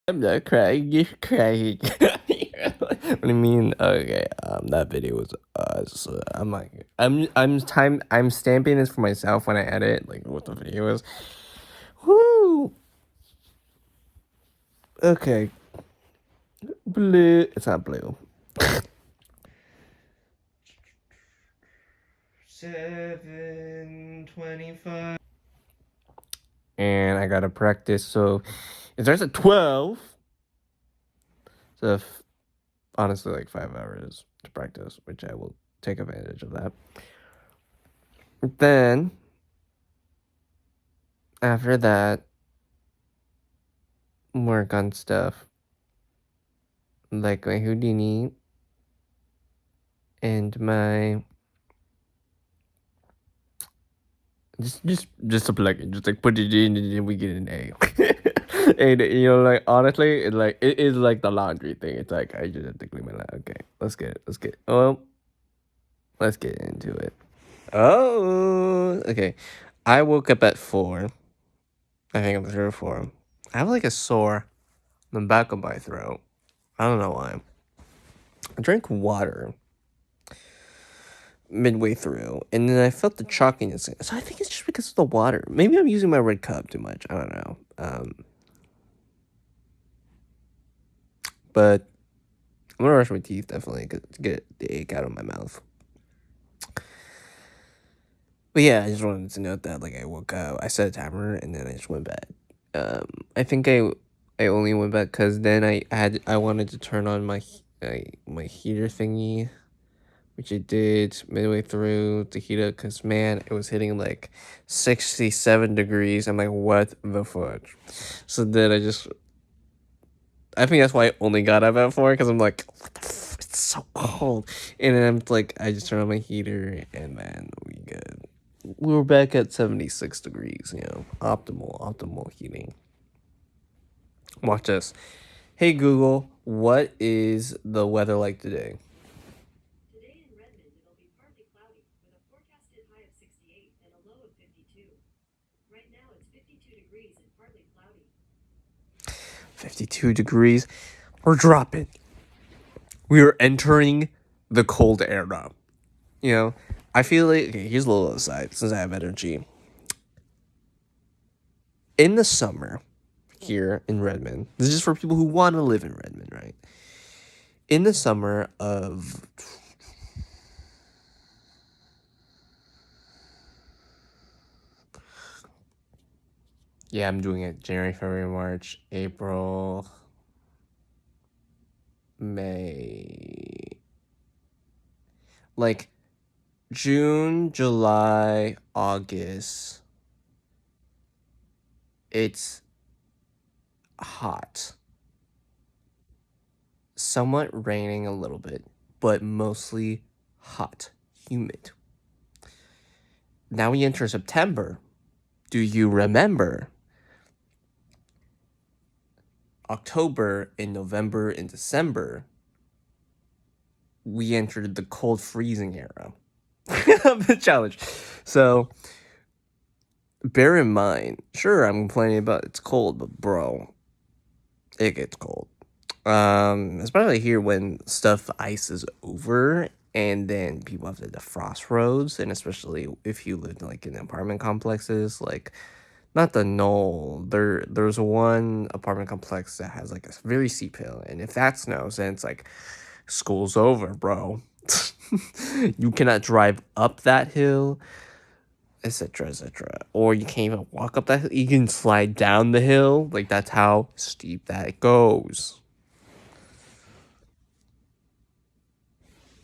I'm not crying, you're crying. What do you mean? Okay, that video was I'm like, I'm stamping this for myself when I edit, like what the video is. Woo! Okay. Blue. It's not blue. 7:25. And I gotta practice, so it starts at 12. So honestly, like 5 hours to practice, which I will take advantage of that. Then after that, work on stuff like my Houdini and my just a plug it, just like put it in and then we get an A. And you know, like honestly, it is like the laundry thing. It's like I just have to clean my laundry. Okay, let's get into it. Oh, okay. I woke up at 4. I think I'm 3 or 4. I have like a sore on the back of my throat. I don't know why. I drank water midway through, and then I felt the chalkiness. So I think it's just because of the water. Maybe I'm using my red cup too much. I don't know. But I'm gonna brush my teeth definitely to get the ache out of my mouth. But yeah, I just wanted to note that like I woke up, I set a timer, and then I just went back. I think I only went back because then I wanted to turn on my heater thingy, which it did midway through to heat up because man, it was hitting like 67 degrees. I'm like, what the fudge? So then I think that's why I only got up at 4 because I'm like, what the it's so cold. And then I'm like, I just turned on my heater and man, we were back at 76 degrees, optimal heating. Watch this. Hey Google, what is the weather like today? Today in Redmond, it'll be partly cloudy with a forecasted high of 68 and a low of 52. Right now, it's 52 degrees and partly cloudy. 52 degrees. We're dropping. We are entering the cold era. You know, I feel like, okay, here's a little aside since I have energy. In the summer, here in Redmond, this is just for people who want to live in Redmond, right? In the summer of yeah, I'm doing it January, February, March, April, May. Like June, July, August. It's hot. Somewhat raining a little bit, but mostly hot, humid. Now we enter September. Do you remember? October and November and December, we entered the cold freezing era of the challenge. So bear in mind, sure, I'm complaining about it's cold, but bro, it gets cold. Especially here when stuff ices over and then people have to defrost roads, and especially if you live like in apartment complexes, like not the Knoll. There's one apartment complex that has like a very steep hill, and if that snows, then it's like school's over, bro. You cannot drive up that hill, etc., etc. Or you can't even walk up that hill. You can slide down the hill. Like that's how steep that goes.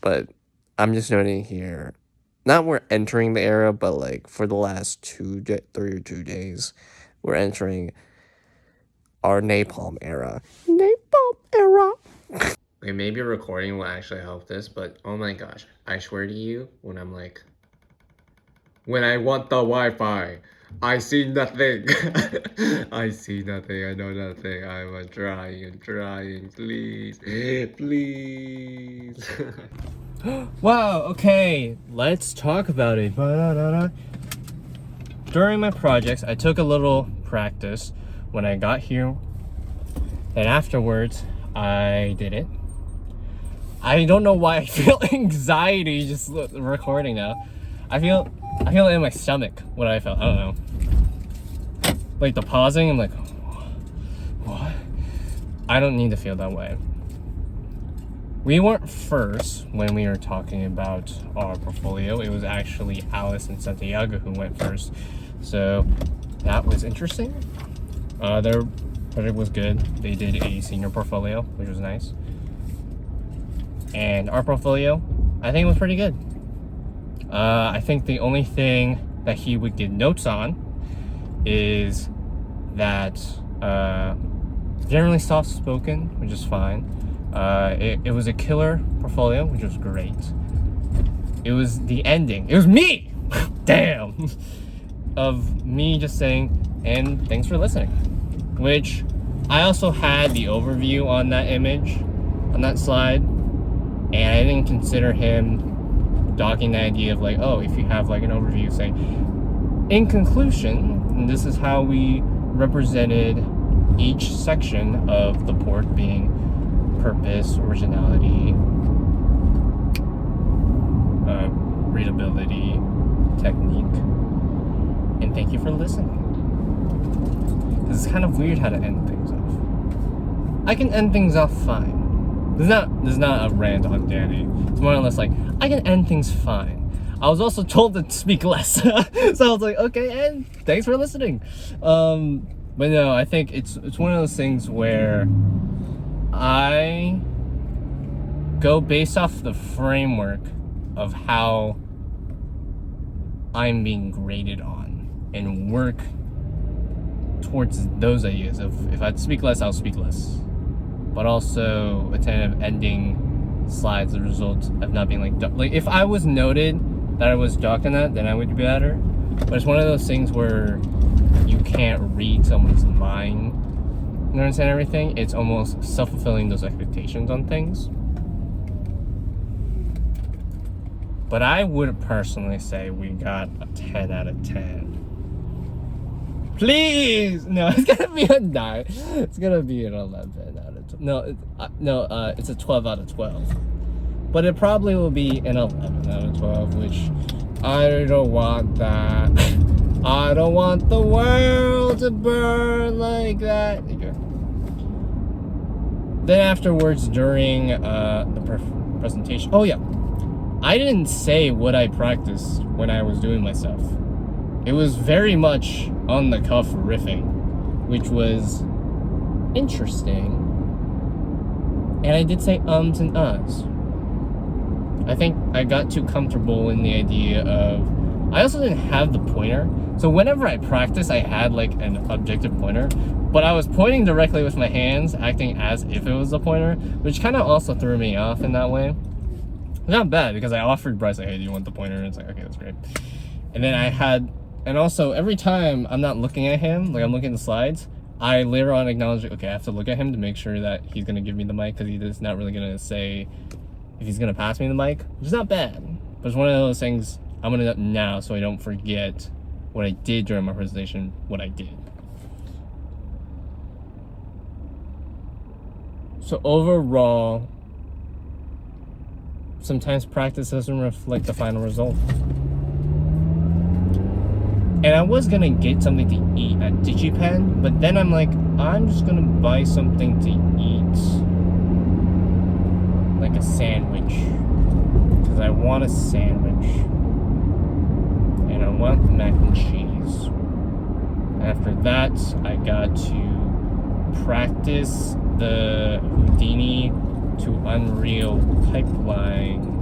But I'm just noting here, not we're entering the era, but like for the last 3 or 2 days, we're entering our napalm era. Napalm era. Okay, maybe recording will actually help this, but oh my gosh, I swear to you, when I want the Wi-Fi, I see nothing. I see nothing, I know nothing. I'm trying, please, please. Wow, okay, let's talk about it. During my projects, I took a little practice when I got here. Then afterwards, I did it. I don't know why I feel anxiety just recording now. I feel it in my stomach, what I felt. I don't know. Like the pausing, I'm like, what? I don't need to feel that way. We weren't first when we were talking about our portfolio. It was actually Alice and Santiago who went first. So that was interesting. Their project was good. They did a senior portfolio, which was nice. And our portfolio, I think it was pretty good. I think the only thing that he would get notes on is that generally soft-spoken, which is fine. It was a killer portfolio, which was great. It was the ending. It was me! Damn! Of me just saying, and thanks for listening. Which, I also had the overview on that image, on that slide. And I didn't consider him docking the idea of like, oh, if you have like an overview saying, in conclusion, this is how we represented each section of the port being purpose, originality, readability, technique, and thank you for listening. This is kind of weird how to end things off. I can end things off fine. This is not a rant on Danny. It's more or less like, I can end things fine. I was also told to speak less. So I was like, okay, and thanks for listening. But no, I think it's one of those things where I go based off the framework of how I'm being graded on and work towards those ideas of if I speak less, I'll speak less. But also attentive ending slides the result of not being like if I was noted that I was docked on that, then I would be better. But it's one of those things where you can't read someone's mind and understand everything. It's almost self-fulfilling those expectations on things. But I would personally say we got a 10 out of 10. Please! No, it's gonna be a 9. It's gonna be an 11 out of 12. It's a 12 out of 12. But it probably will be an 11 out of 12, which I don't want that. I don't want the world to burn like that. Okay. Then afterwards, during the presentation, oh yeah, I didn't say what I practiced when I was doing my stuff. It was very much on the cuff riffing, which was interesting. And I did say ums and uhs. I think I got too comfortable in the idea of, I also didn't have the pointer. So whenever I practiced, I had like an objective pointer, but I was pointing directly with my hands, acting as if it was a pointer, which kind of also threw me off in that way. Not bad, because I offered Bryce, like, hey, do you want the pointer? And it's like, okay, that's great. And then I had, and also every time I'm not looking at him, like I'm looking at the slides, I later on acknowledge, okay, I have to look at him to make sure that he's going to give me the mic, because he's not really going to say if he's going to pass me the mic, which is not bad. But it's one of those things I'm going to do now so I don't forget what I did during my presentation, what I did. So overall, sometimes practice doesn't reflect the final result. And I was gonna get something to eat at DigiPen, but then I'm like, I'm just gonna buy something to eat, like a sandwich, because I want a sandwich, and I want mac and cheese. After that, I got to practice the Houdini to Unreal pipeline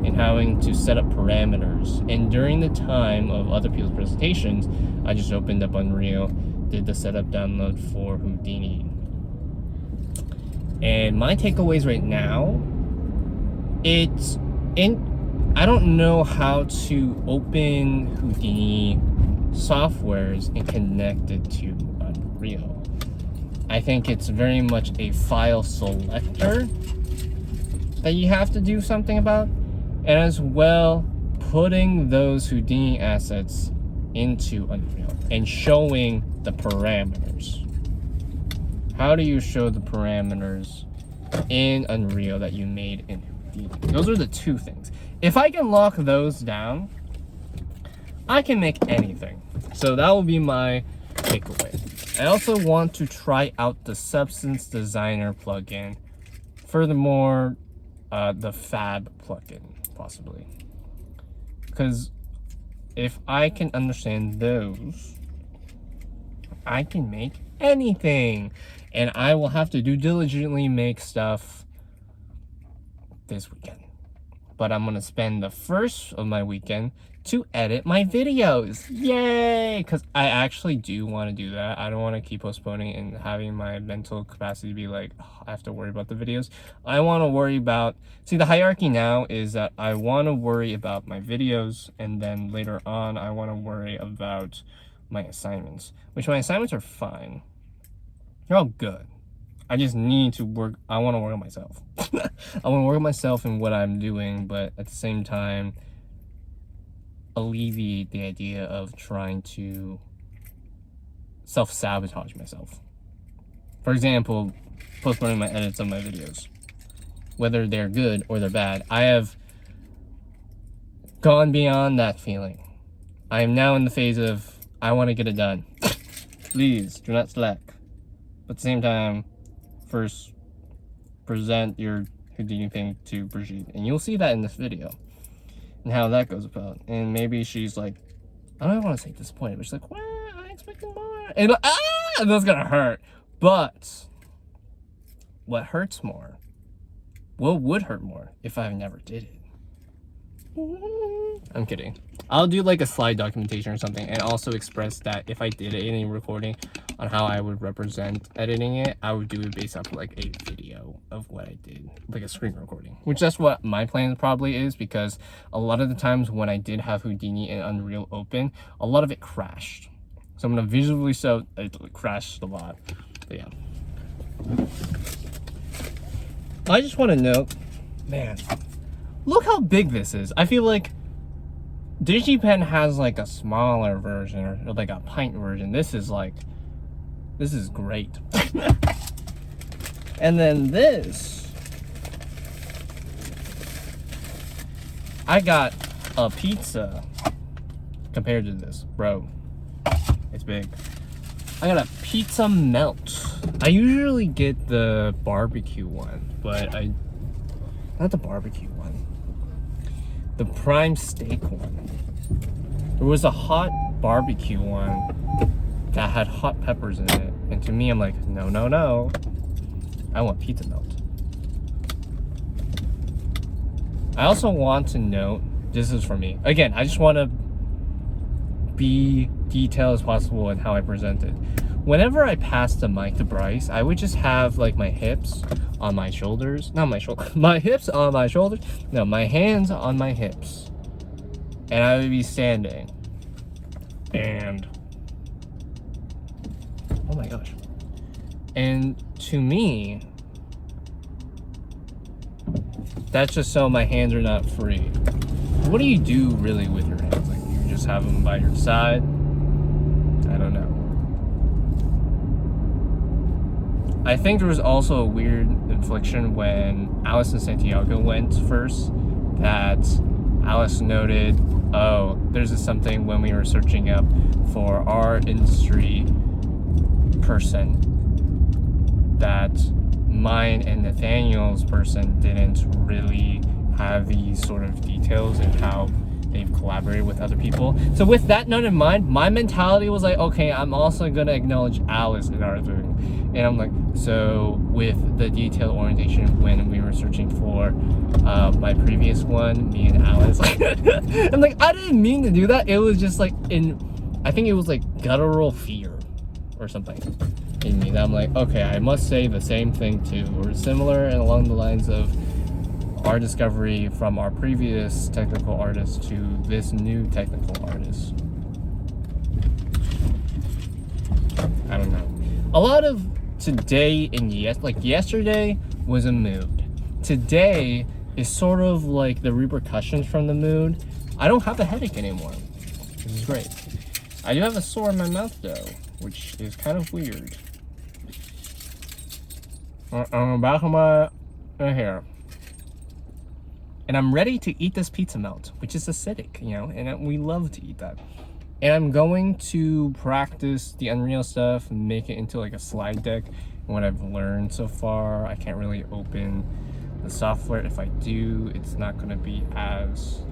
and having to set up parameters. And during the time of other people's presentations, I just opened up Unreal, did the setup download for Houdini. And my takeaways right now, I don't know how to open Houdini softwares and connect it to Unreal. I think it's very much a file selector that you have to do something about, and as well putting those Houdini assets into Unreal and showing the parameters. how do you show the parameters in Unreal that you made in Houdini? Those are the two things. If I can lock those down, I can make anything. So that will be my takeaway. I also want to try out the Substance Designer plugin. Furthermore, the Fab plugin, possibly. Because if I can understand those, I can make anything. And I will have to diligently make stuff this weekend. But I'm going to spend the first of my weekend to edit my videos. Yay! Because I actually do want to do that. I don't want to keep postponing and having my mental capacity be like, oh, I have to worry about the videos. I want to worry about... See, the hierarchy now is that I want to worry about my videos, and then later on, I want to worry about my assignments. Which my assignments are fine. They're all good. I just need to work... I want to work on myself. I want to work on myself in what I'm doing, but at the same time, alleviate the idea of trying to self-sabotage myself. For example, postponing my edits of my videos. Whether they're good or they're bad, I have gone beyond that feeling. I am now in the phase of, I want to get it done. Please, do not slack. But at the same time, first, present your Houdini thing to Brigitte. And you'll see that in this video. And how that goes about. And maybe she's like, I don't want to say disappointed, but she's like, wow, I expected more. And like, and that's gonna hurt. But what hurts more, what would hurt more if I never did it? I'm kidding. I'll do like a slide documentation or something and also express that if I did any recording on how I would represent editing it, I would do it based off of like a video of what I did, like a screen recording, which that's what my plan probably is, because a lot of the times when I did have Houdini and Unreal open, a lot of it crashed. So I'm gonna visually show it crashed a lot. But yeah. I just want to note, man, look how big this is. I feel like DigiPen has like a smaller version or like a pint version. This is great. And then this, I got a pizza compared to this, bro. It's big. I got a pizza melt. I usually get the barbecue one, but not the barbecue one. The prime steak one. There was a hot barbecue one that had hot peppers in it. And to me, I'm like, no, no, no. I want pizza melt. I also want to note, this is for me. Again, I just want to be detailed as possible in how I present it. Whenever I pass the mic to Bryce, I would just have like my hips on my shoulders. Not my shoulder. My hips on my shoulders. No, my hands on my hips. And I would be standing. And oh my gosh. And to me, that's just so my hands are not free. What do you do really with your hands? Like, you just have them by your side? I don't know. I think there was also a weird infliction when Alice and Santiago went first, that Alice noted, oh, there's something when we were searching up for our industry person that mine and Nathaniel's person didn't really have these sort of details and how they've collaborated with other people. So with that note in mind, my mentality was like, okay, I'm also gonna acknowledge Alice in our doing. And I'm like, so with the detailed orientation when we were searching for my previous one, me and Alice, I'm like, I didn't mean to do that. It was just like I think it was like guttural fear or something in me that I'm like, okay, I must say the same thing too, or similar and along the lines of our discovery from our previous technical artist to this new technical artist. I don't know. A lot of today and yesterday was a mood. Today is sort of like the repercussions from the mood. I don't have a headache anymore. This is great. I do have a sore in my mouth though, which is kind of weird. on the back of my hair. And I'm ready to eat this pizza melt, which is acidic, you know, and we love to eat that. And I'm going to practice the Unreal stuff and make it into like a slide deck. What I've learned so far, I can't really open the software. If I do, it's not going to be as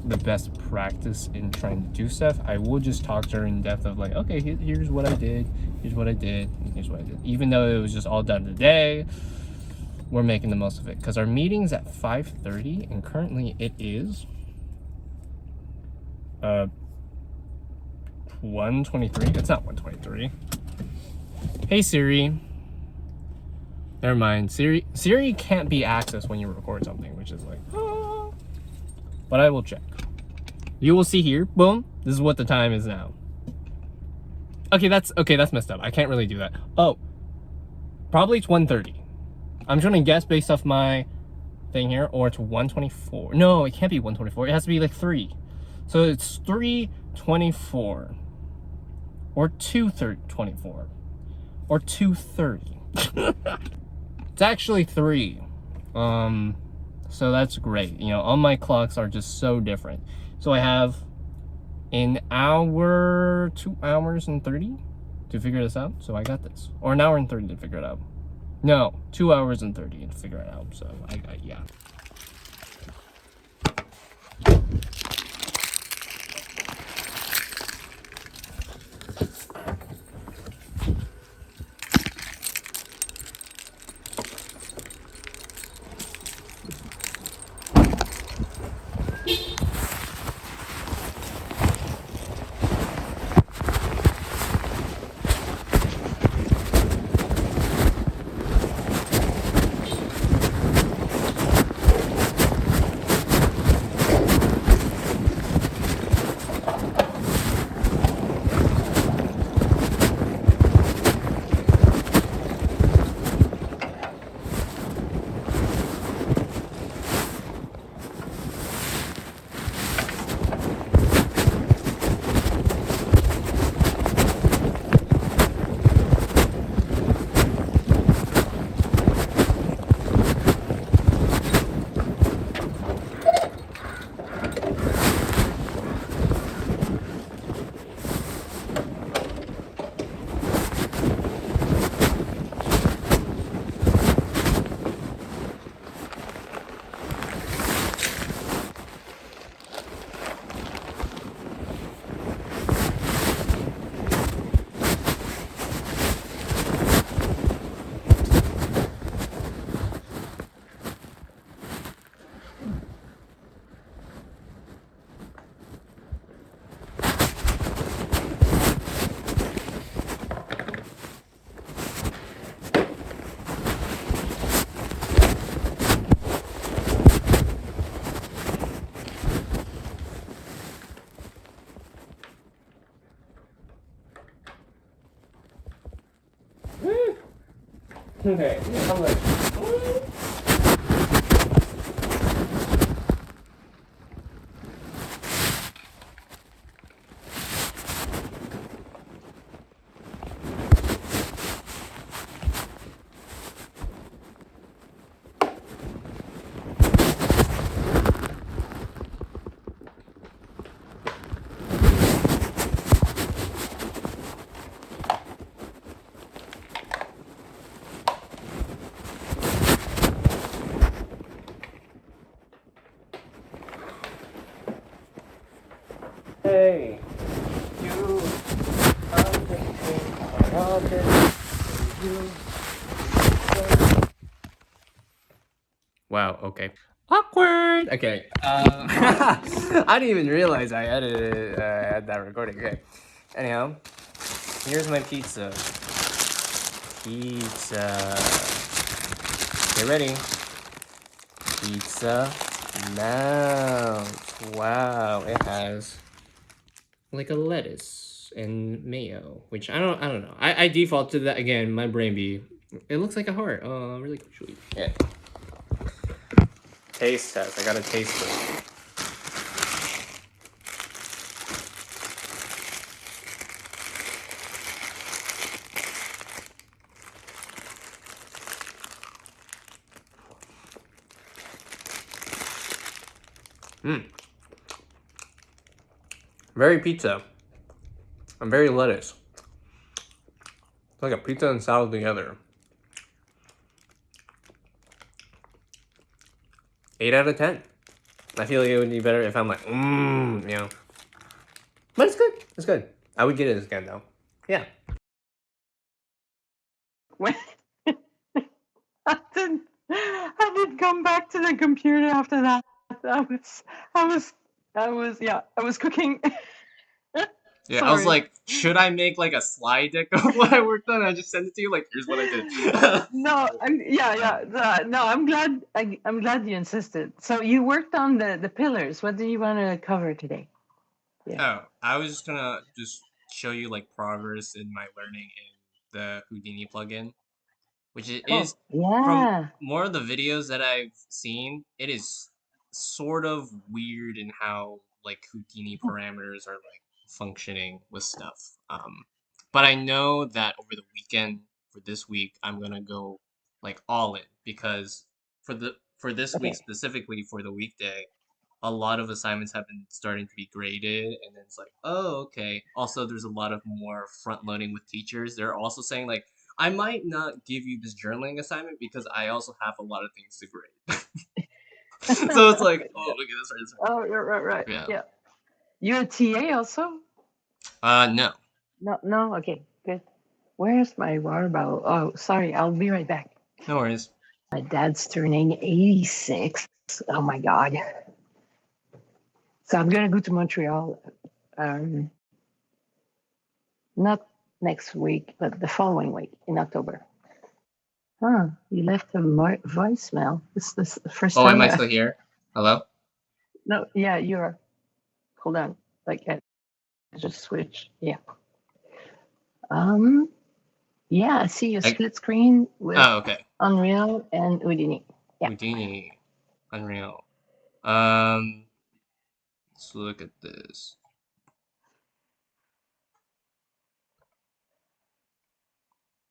the best practice in trying to do stuff. I will just talk to her in depth of like, okay, here's what I did, here's what I did, and here's what I did. Even though it was just all done today, we're making the most of it because our meeting's at 5:30 and currently it is 1:23. It's not 1:23. Hey Siri. Never mind. Siri can't be accessed when you record something, which is like, oh. But I will check. You will see here. Boom. This is what the time is now. Okay, that's messed up. I can't really do that. Oh, probably it's 1:30. I'm trying to guess based off my thing here, or it's 1:24. No, it can't be 1:24. It has to be like 3. So it's 3:24 or 2:24 or 2:30. It's actually 3. So that's great. You know, all my clocks are just so different. So I have an hour, 2 hours and 30 to figure this out. So I got this. Or an hour and 30 to figure it out. No, 2 hours and 30 to figure it out. So yeah. Okay, I'm like, hey, you, I'm thinking about it, you. Wow, okay. Awkward! Okay, I didn't even realize I edited had that recording. Okay, anyhow, here's my pizza. Get ready. Pizza melt. Wow, it has like a lettuce and mayo, which I don't know. I default to that again. My brain be. It looks like a heart. Oh, really sweet. Yeah. Taste test. I gotta taste it. Very pizza. And very lettuce. It's like a pizza and salad together. 8 out of 10. I feel like it would be better if I'm like, you know. But it's good. It's good. I would get it again though. Yeah. When I did come back to the computer after that. I was cooking. Yeah, I was Sorry. like, should I make like a slide deck of what I worked on? I just sent it to you. Like, here's what I did. No, I'm glad. I'm glad you insisted. So you worked on the pillars. What do you want to cover today? Oh, I was just gonna show you like progress in my learning in the Houdini plugin, which is from Yeah. more of the videos that I've seen. It is sort of weird in how like Houdini parameters are like functioning with stuff. But I know that over the weekend for this week, I'm gonna go like all in because for this week Okay. specifically for the weekday, a lot of assignments have been starting to be graded, and then it's like, oh, okay. Also, there's a lot of more front loading with teachers. They're also saying like, I might not give you this journaling assignment because I also have a lot of things to grade. So it's like, oh, look at this. Oh, right. Yeah. Yeah. You're a TA also? No. No. Okay, good. Where's my water bottle? Oh, sorry. I'll be right back. No worries. My dad's turning 86. Oh my God. So I'm gonna go to Montreal. Not next week, but the following week in October. Huh? You left a voicemail. This is the first Oh, time. am I still here? Hello? No, yeah, you're. Hold on. Like I just switch. Yeah. Yeah, I see a split screen with okay. Unreal and Houdini. Yeah. Houdini. Unreal. Let's look at this.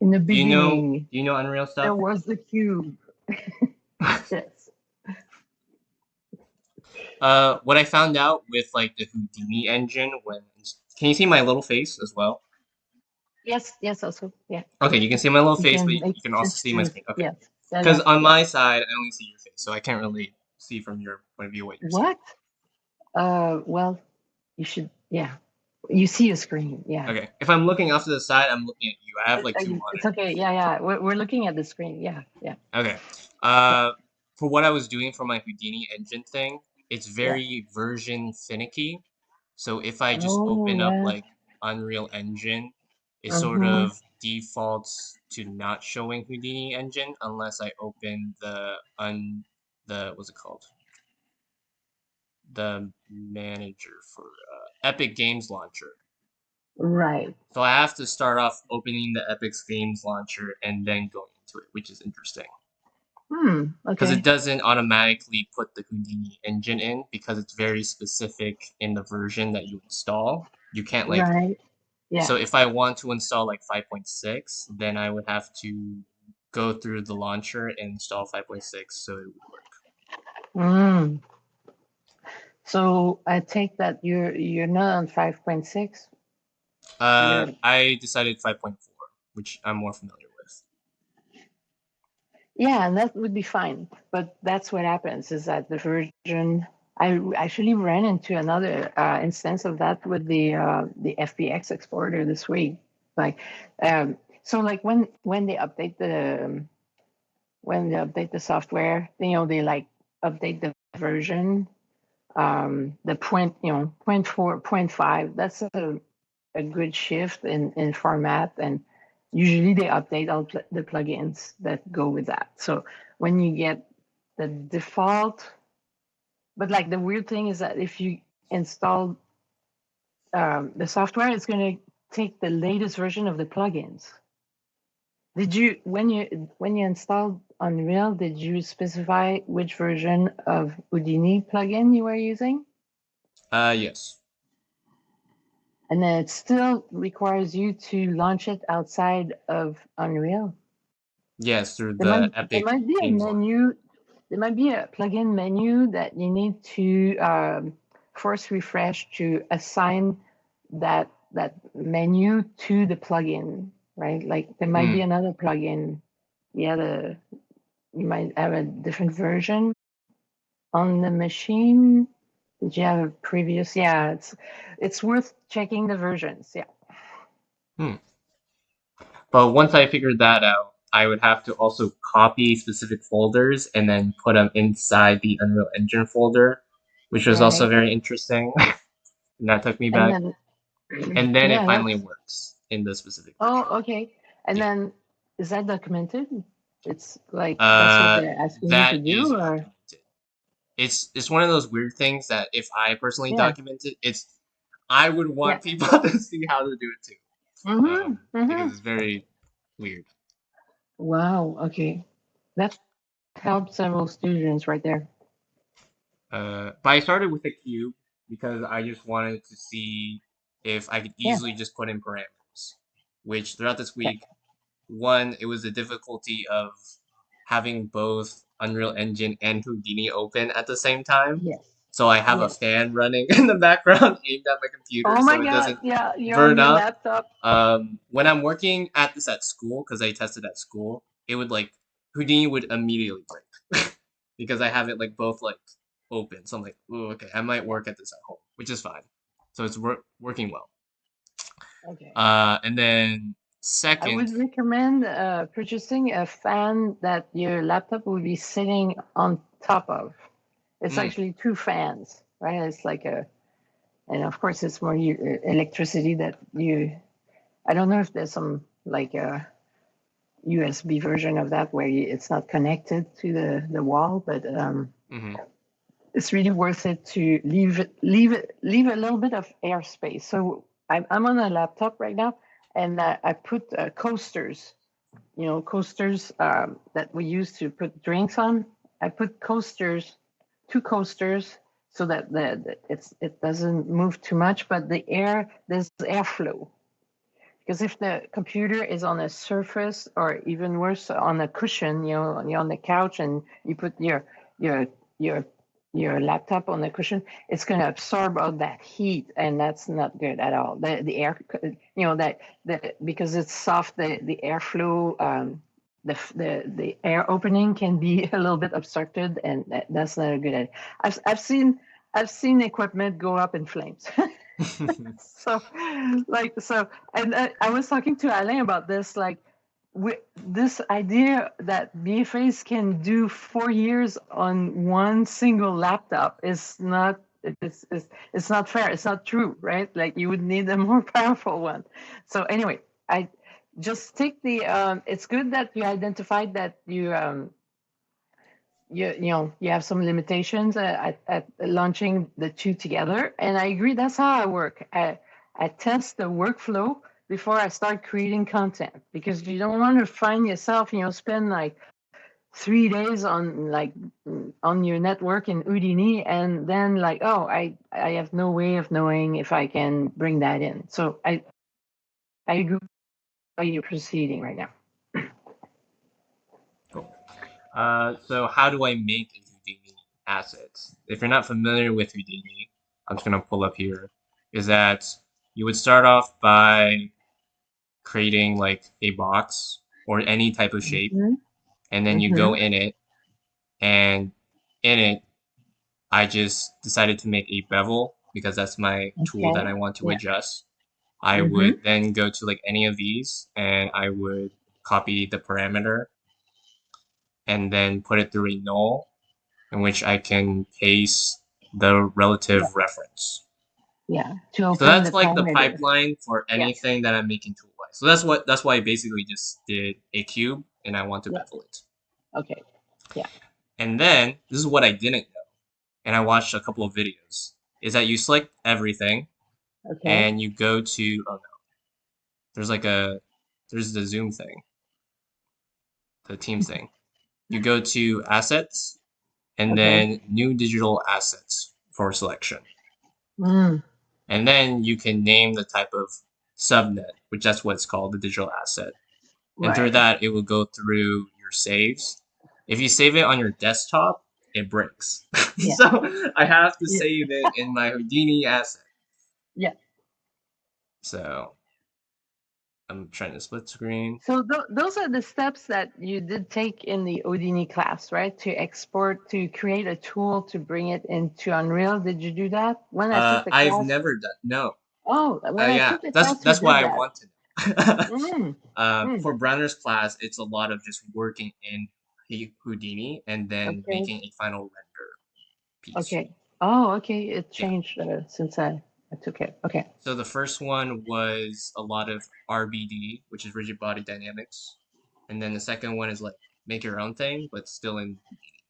In the beginning, do you know Unreal stuff? there was the cube. Yes. What I found out with like the Houdini engine can you see my little face as well? Yes, also. Yeah. Okay, you can see my little face, but you can also see my screen. Okay. Yes. Because on my side, I only see your face, so I can't really see from your point of view what you're saying. What? Well, you should. Yeah. You see a screen. Yeah. Okay. If I'm looking off to the side, I'm looking at you. I have like two monitors. It's okay. Yeah. We're looking at the screen. Yeah. Okay. For what I was doing for my Houdini engine thing, it's very version finicky. So if I just open up like Unreal Engine, it sort of defaults to not showing Houdini engine unless I open the what's it called? The manager for Epic Games Launcher. Right. So I have to start off opening the Epic Games Launcher and then going into it, which is interesting. Okay. Because it doesn't automatically put the Houdini engine in because it's very specific in the version that you install. You can't like. Right. Yeah. So if I want to install like 5.6, then I would have to go through the launcher and install 5.6 so it would work. So I take that you're not on 5.6. I decided 5.4, which I'm more familiar with. Yeah, and that would be fine. But that's what happens is that the version. I actually ran into another instance of that with the FBX exporter this week. Like, so like when they update the software, they like update the version, the point 0.4, 0.5. That's a good shift in format, and usually they update all the plugins that go with that. So when you get the default. But like the weird thing is that if you install the software, it's going to take the latest version of the plugins. Did you when you installed Unreal, did you specify which version of Houdini plugin you were using? Yes. And then it still requires you to launch it outside of Unreal. Yes, through the Epic. There might be a menu. there might be a plugin menu that you need to force refresh to assign that menu to the plugin, right? Like there might be Mm. another plugin. You might have a different version on the machine. Did you have a previous? Yeah, it's worth checking the versions. Yeah. Hmm. But once I figured that out, I would have to also copy specific folders and then put them inside the Unreal Engine folder, which was also Right. very interesting. And that took me And back. then And then it yeah, finally that's works in the specific version. oh okay. And Yeah. then is that documented? It's like that's what Uh, they're asking you to that is do, or documented. It's one of those weird things that if I personally yeah, document it, I would yeah. want people to see how to do it too. Mm-hmm. Mm-hmm. Because it's very weird. Wow. Okay, that helped several students right there. But I started with a cube because I just wanted to see if I could Yeah. easily just put in parameters. Which throughout this Okay. week, one, it was the difficulty of having both Unreal Engine and Houdini open at the same time. Yes. So I have a Yes. fan running in the background aimed at my computer Oh so my it God. doesn't Yeah, you're on burn your up. laptop. When I'm working at this at school, because I tested at school, it would like Houdini would immediately break because I have it like both like open. So I'm like, oh, okay, I might work at this at home, which is fine. So it's working well. Okay. And then I second, would recommend purchasing a fan that your laptop will be sitting on top of. It's mm, actually two fans, right? It's like and of course it's more electricity that you. I don't know if there's some like a USB version of that where it's not connected to the wall, but mhm, it's really worth it to leave a little bit of airspace. So I'm on a laptop right now, and I put coasters, coasters that we use to put drinks on. I put coasters, two coasters, so that it doesn't move too much, but there's airflow. Because if the computer is on a surface, or even worse, on a cushion, you're on the couch and you put your your your laptop on the cushion, it's going to absorb all that heat, and that's not good at all. The air, because it's soft, the airflow, the air opening can be a little bit obstructed, and that's not a good idea. I've seen equipment go up in flames. So, and I was talking to Alain about this, like, this idea that BFAs can do 4 years on one single laptop is not. It's not fair. It's not true, right? Like, you would need a more powerful one. So anyway, I just take the. It's good that you identified that you have some limitations at launching the two together, and I agree. That's how I work. I test the workflow before I start creating content, because you don't want to find yourself spend like 3 days on your network in Houdini, and then like, oh, I have no way of knowing if I can bring that in. So I agree with how you're proceeding right now. cool. So how do I make a Houdini asset? If you're not familiar with Houdini, I'm just gonna pull up here. Is that you would start off by creating like a box or any type of shape, Mm-hmm. and then you go Mm-hmm. in it, and in it, I just decided to make a bevel because that's my tool that Okay. I want to Yeah. adjust. I Mm-hmm. would then go to like any of these and I would copy the parameter and then put it through a null in which I can paste the Yeah. relative reference. Yeah. To So open the that's like the parameter. pipeline for Yes. anything that I'm making tool-wise. So that's why I basically just did a cube and I want to Yeah. bevel it. Okay. Yeah. And then this is what I didn't know, and I watched a couple of videos, is that you select everything Okay. and you go to, oh no, there's like there's the zoom thing, the Teams thing. You go to assets and Okay. then new digital assets for selection. Mm, And then you can name the type of subnet, which that's what it's called, the digital asset. And through right. that, it will go through your saves If you save it on your desktop, it breaks. Yeah. So I have to Yeah. save it in my Houdini asset. Yeah. So I'm trying to split screen. So those are the steps that you did take in the Houdini class, right? To export, to create a tool to bring it into Unreal. Did you do that? When I took the I've class. never done no. Oh, when I Yeah, took the class, we that's why did I that. want to know. Mm, mm, For Browner's class, it's a lot of just working in Houdini and then okay. making a final render piece. Okay. Oh, okay. It Yeah. changed since I took it. Okay. So the first one was a lot of RBD, which is rigid body dynamics, and then the second one is like make your own thing, but still in Houdini.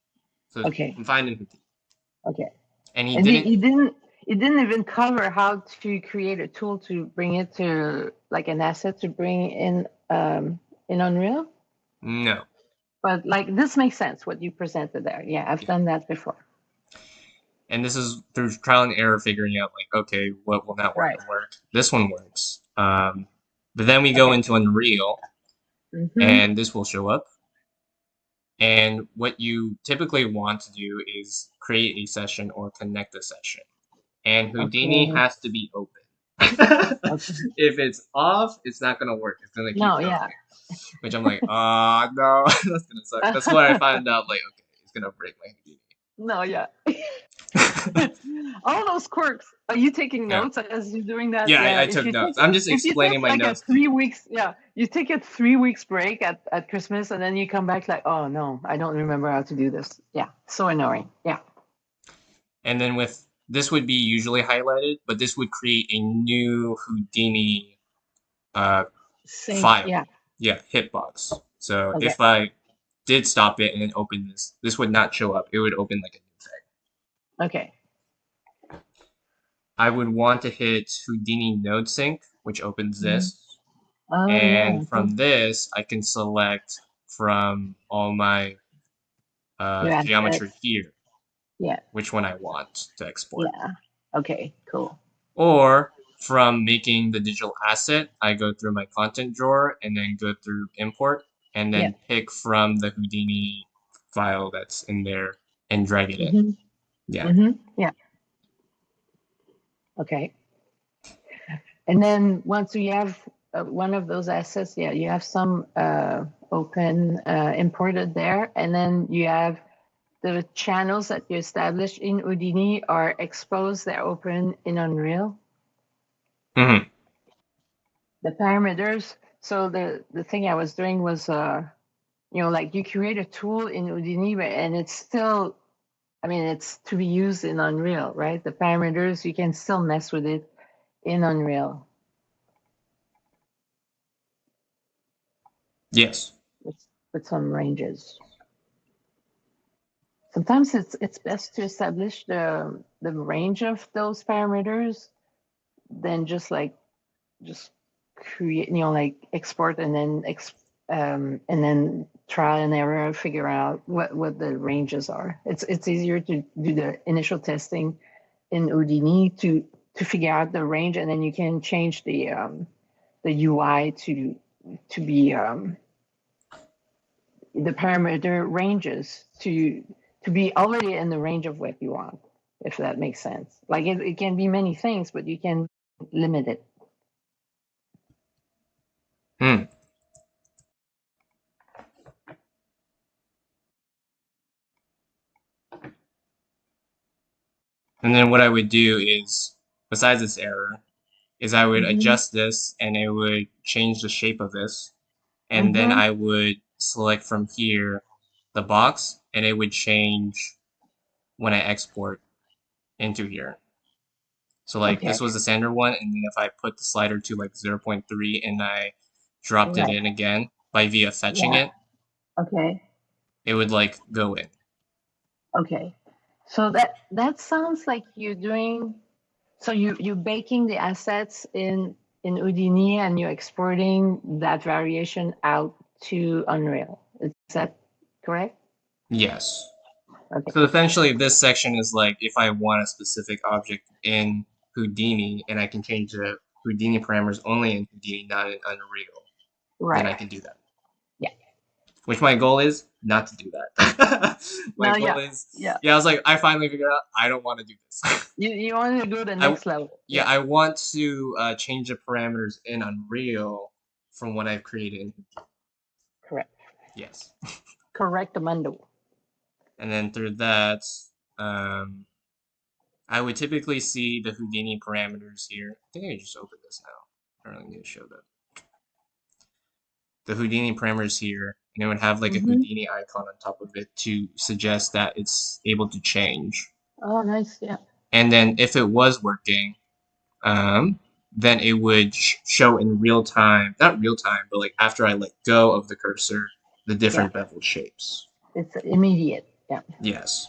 So Okay. confined in Houdini. Okay. And he And didn't. it didn't even cover how to create a tool to bring it to like an asset to bring in Unreal. No. But like this makes sense what you presented there. Yeah, I've Yeah. done that before. And this is through trial and error figuring out like, okay, what will not work Right. and work. This one works. But then we go Okay. into Unreal, Mm-hmm. and this will show up. And what you typically want to do is create a session or connect a session. And Houdini Okay. has to be open. Okay. If it's off, it's not gonna work. It's gonna keep No, frozen. yeah. Which I'm like, no, that's gonna suck. That's where I found out, like, okay, it's gonna break my Houdini. No, yeah. All those quirks. Are you taking Yeah. notes as you're doing that? Yeah, Yeah. I If took you notes. take, I'm just if you explaining take my like a notes. 3 weeks, yeah, you take a 3 weeks break at Christmas and then you come back like, oh no, I don't remember how to do this. Yeah. So annoying. Yeah. And then with this would be usually highlighted, but this would create a new Houdini Same. file. Yeah. Yeah, hitbox. So Okay. if I did stop it and then open this would not show up. It would open like a new thing. Okay. I would want to hit Houdini node sync, which opens this. Oh, And yeah. from this, I can select from all my Yeah. geometry here, Yeah. which one I want to export. Yeah. Okay. Cool. Or from making the digital asset, I go through my content drawer and then go through import and then pick from the Houdini file that's in there and drag it in. Mm-hmm. Yeah. Mm-hmm. Yeah. Okay. And then once you have one of those assets, yeah, you have some open imported there, and then you have the channels that you established in Houdini are exposed, they're open in Unreal. Mm-hmm. The parameters. So the thing I was doing was, like you create a tool in Houdini, and it's still, I mean, it's to be used in Unreal, right? The parameters, you can still mess with it in Unreal. Yes. With some ranges. Sometimes it's best to establish the range of those parameters than just create, like export and then trial and error, figure out what the ranges are. It's easier to do the initial testing in Houdini to figure out the range, and then you can change the UI to be the parameter ranges to be already in the range of what you want, if that makes sense. Like it can be many things, but you can limit it. Hmm. And then what I would do is, besides this error, is I would adjust this and it would change the shape of this. And then I would select from here the box and it would change when I export into here. So like Okay. this was the standard one, and then if I put the slider to like 0.3 and I dropped it Right. in again by via fetching Yeah. it, Okay. it would like go in. Okay. So that sounds like you're doing. So you're baking the assets in Houdini and you're exporting that variation out to Unreal. Is that correct? Yes. Okay. So essentially this section is like if I want a specific object in Houdini and I can change the Houdini parameters only in Houdini, not in Unreal, then I Right. can do that. Yeah. Which my goal is not to do that. My No, goal yeah, is, yeah. I was like, I finally figured out I don't want to do this. You want to go the I next level. yeah, I want to change the parameters in Unreal from what I've created. Correct. Yes, Correct, Amando. and then through that, um, I would typically see the Houdini parameters here. I think I just opened this now. I don't really need to show that. The Houdini parameters here, and it would have like a Mm-hmm. Houdini icon on top of it to suggest that it's able to change. Oh, nice. Yeah. And then if it was working, then it would show in real time, not real time, but like after I let go of the cursor, the different beveled shapes. It's immediate. Yeah. Yes.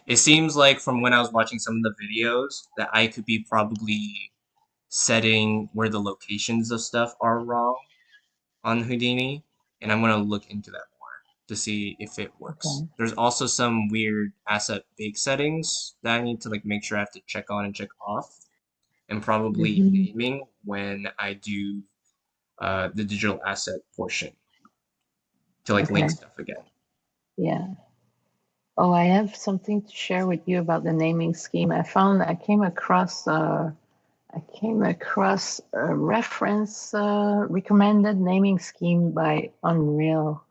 It seems like from when I was watching some of the videos that I could be probably setting where the locations of stuff are wrong on Houdini, and I'm going to look into that more to see if it works. Okay. There's also some weird asset bake settings that I need to like make sure I have to check on and check off, and probably Mhm. naming when I do the digital asset portion to like link Okay. stuff again. Yeah. Oh, I have something to share with you about the naming scheme. I came across a reference recommended naming scheme by Unreal.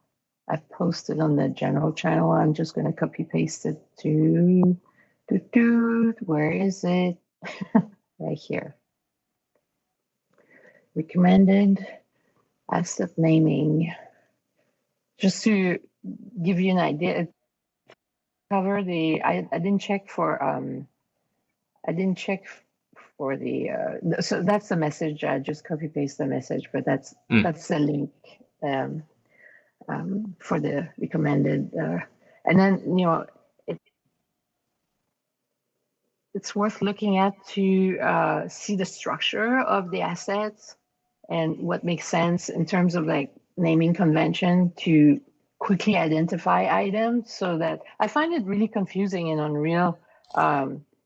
I posted on the general channel. I'm just gonna copy paste it to where is it? Right here. Recommended asset naming. Just to give you an idea, it cover the I didn't check for I didn't check for the so that's the message. I just copy paste the message, but that's the link for the recommended. And then it's worth looking at to see the structure of the assets and what makes sense in terms of like naming convention to quickly identify items. So that I find it really confusing in Unreal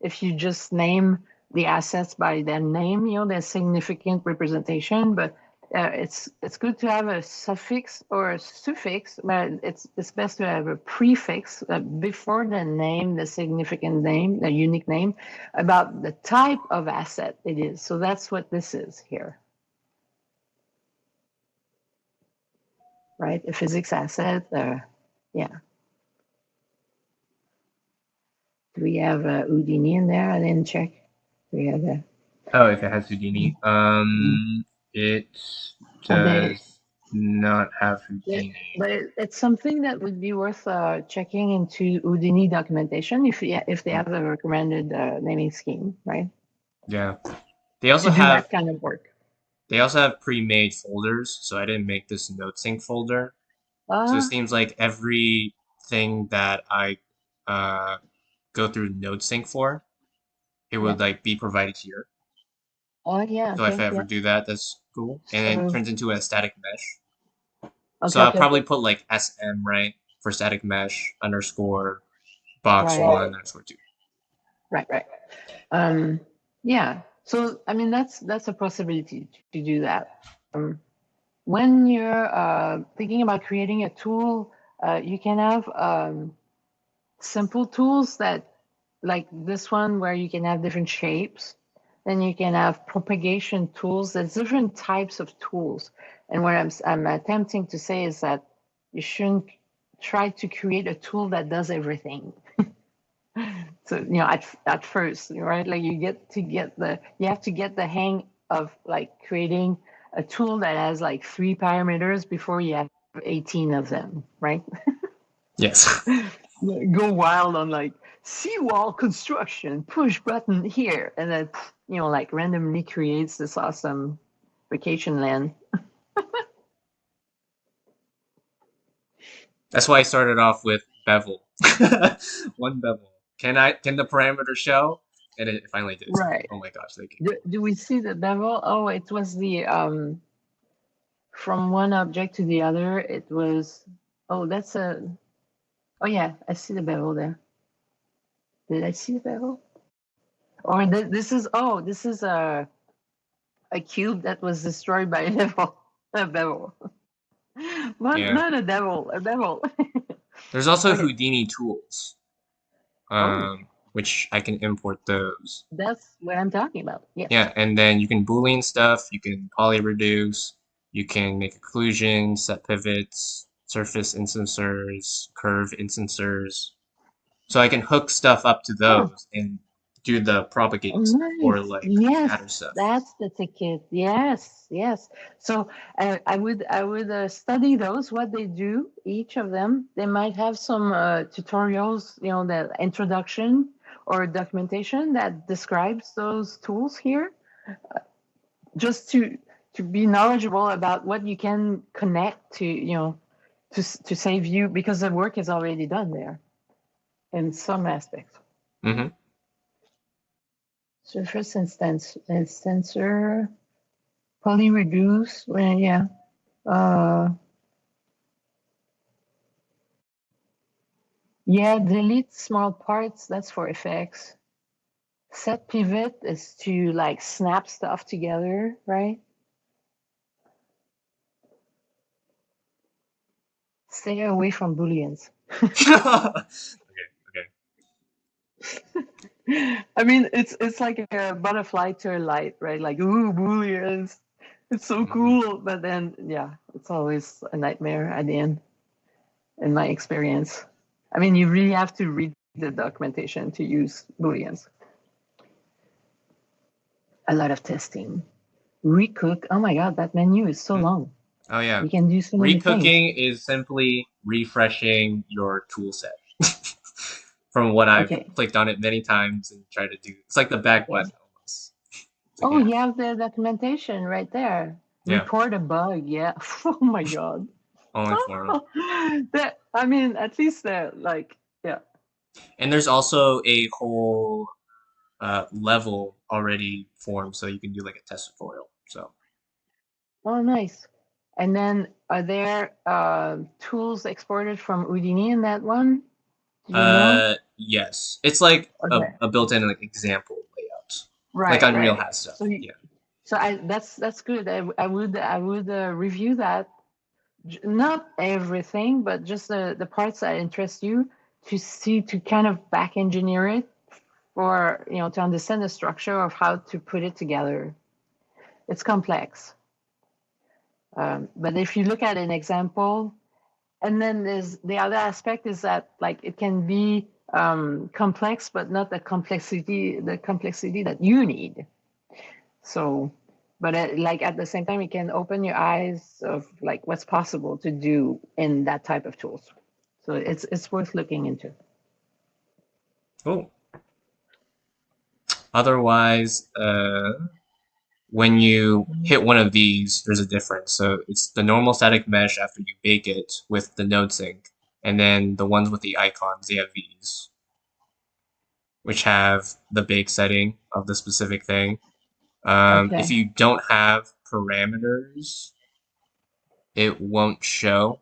if you just name the assets by their name, there's significant representation, but it's good to have a suffix or a suffix, but it's best to have a prefix before the name, the significant name, the unique name, about the type of asset it is. So that's what this is here. Right? A physics asset, yeah. Do we have Houdini in there? I didn't check. Do we have that? Oh, if it has Houdini. It does not have Houdini. But it's something that would be worth checking into Houdini documentation if they have a recommended naming scheme, right? Yeah. They also to do have that kind of work. They also have pre-made folders, so I didn't make this NodeSync folder. So it seems like everything that I go through NodeSync for, it would like be provided here. Oh yeah. So if I ever do that, that's cool. And it turns into a static mesh. So I'll probably put like SM, right, for static mesh _ box one _ two. Right. Yeah. So I mean that's a possibility to do that. When you're thinking about creating a tool, you can have simple tools that, like this one, where you can have different shapes. Then you can have propagation tools. There's different types of tools. And what I'm attempting to say is that you shouldn't try to create a tool that does everything. So at first, right? Like you have to get the hang of like creating a tool that has like 3 parameters before you have 18 of them, right? Yes. Go wild on like seawall construction, push button here, and then like randomly creates this awesome vacation land. That's why I started off with bevel. One bevel. Can the parameter show? And it finally did. Right. Oh my gosh, thank you. Do we see the bevel? Oh, it was the from one object to the other. It was oh yeah, I see the bevel there. Did I see the bevel? Or this is a cube that was destroyed by a bevel. But Yeah. not a devil, a devil. There's also Okay. Houdini tools, Oh, which I can import those. that's what I'm talking about. Yes. Yeah, and then you can Boolean stuff, you can polyreduce, you can make occlusions, set pivots, surface instancers, curve instancers. So I can hook stuff up to Oh, those and do the oh, propagate or nice. like scatter Yes, stuff. that's the ticket. Yes, yes. So I would study those, what they do, each of them. They might have some tutorials, the introduction or documentation that describes those tools here, just to be knowledgeable about what you can connect to, to save you, because the work is already done there in some aspects. Hmm. Surface instancer, polyreduce. Well, yeah. Yeah, delete small parts. That's for effects. Set pivot is to like snap stuff together, right? Stay away from booleans. Okay, okay. I mean, it's like a butterfly to a light, right? Like, ooh, booleans. It's so Mhm. cool, but then yeah, it's always a nightmare at the end, in my experience. I mean, you really have to read the documentation to use booleans. A lot of testing. Recook. Oh my god, that menu is so Mm. long. Oh yeah. You can do so many things. Recooking is simply refreshing your tool set. From what I've Okay. clicked on it many times and tried to do. It's like the back Yeah. button almost. It's like, Oh, yeah. you have the documentation right there. Yeah. Report a bug. Yeah. Oh my god. Only forum. That, I mean, at least they're like, yeah. And there's also a whole level already formed, so you can do like a test tutorial. So Oh, nice. And then are there tools exported from Houdini in that one? Do you know? yes. It's like Okay. a built-in like example layout. Like Right, Unreal right. has stuff. So, Yeah. that's good. I would review that. Not everything, but just the parts that interest you, to kind of back engineer it, for to understand the structure of how to put it together. It's complex, but if you look at an example, and then there's the other aspect is that like it can be complex, but not the complexity that you need. So, but like at the same time, it can open your eyes of like what's possible to do in that type of tools. So it's worth looking into. Cool. Otherwise, when you hit one of these, there's a difference. So it's the normal static mesh after you bake it with the node sync, and then the ones with the icons, they have these, which have the bake setting of the specific thing. If Okay. you don't have parameters, it won't show.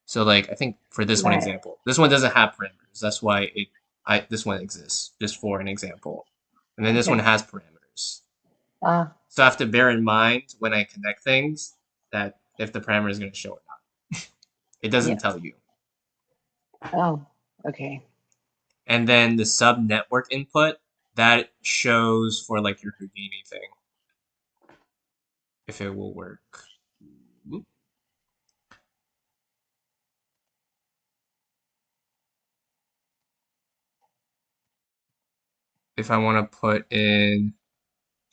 So like I think for this one Right. example, this one doesn't have parameters. That's why this one exists just for an example. And then this one Okay. has parameters. Uh, So I have to bear in mind when I connect things that if the parameter is going to show or not. It doesn't yeah. tell you. Oh, okay. And then the sub network input that shows for like your Houdini thing, if it will work. If I want to put in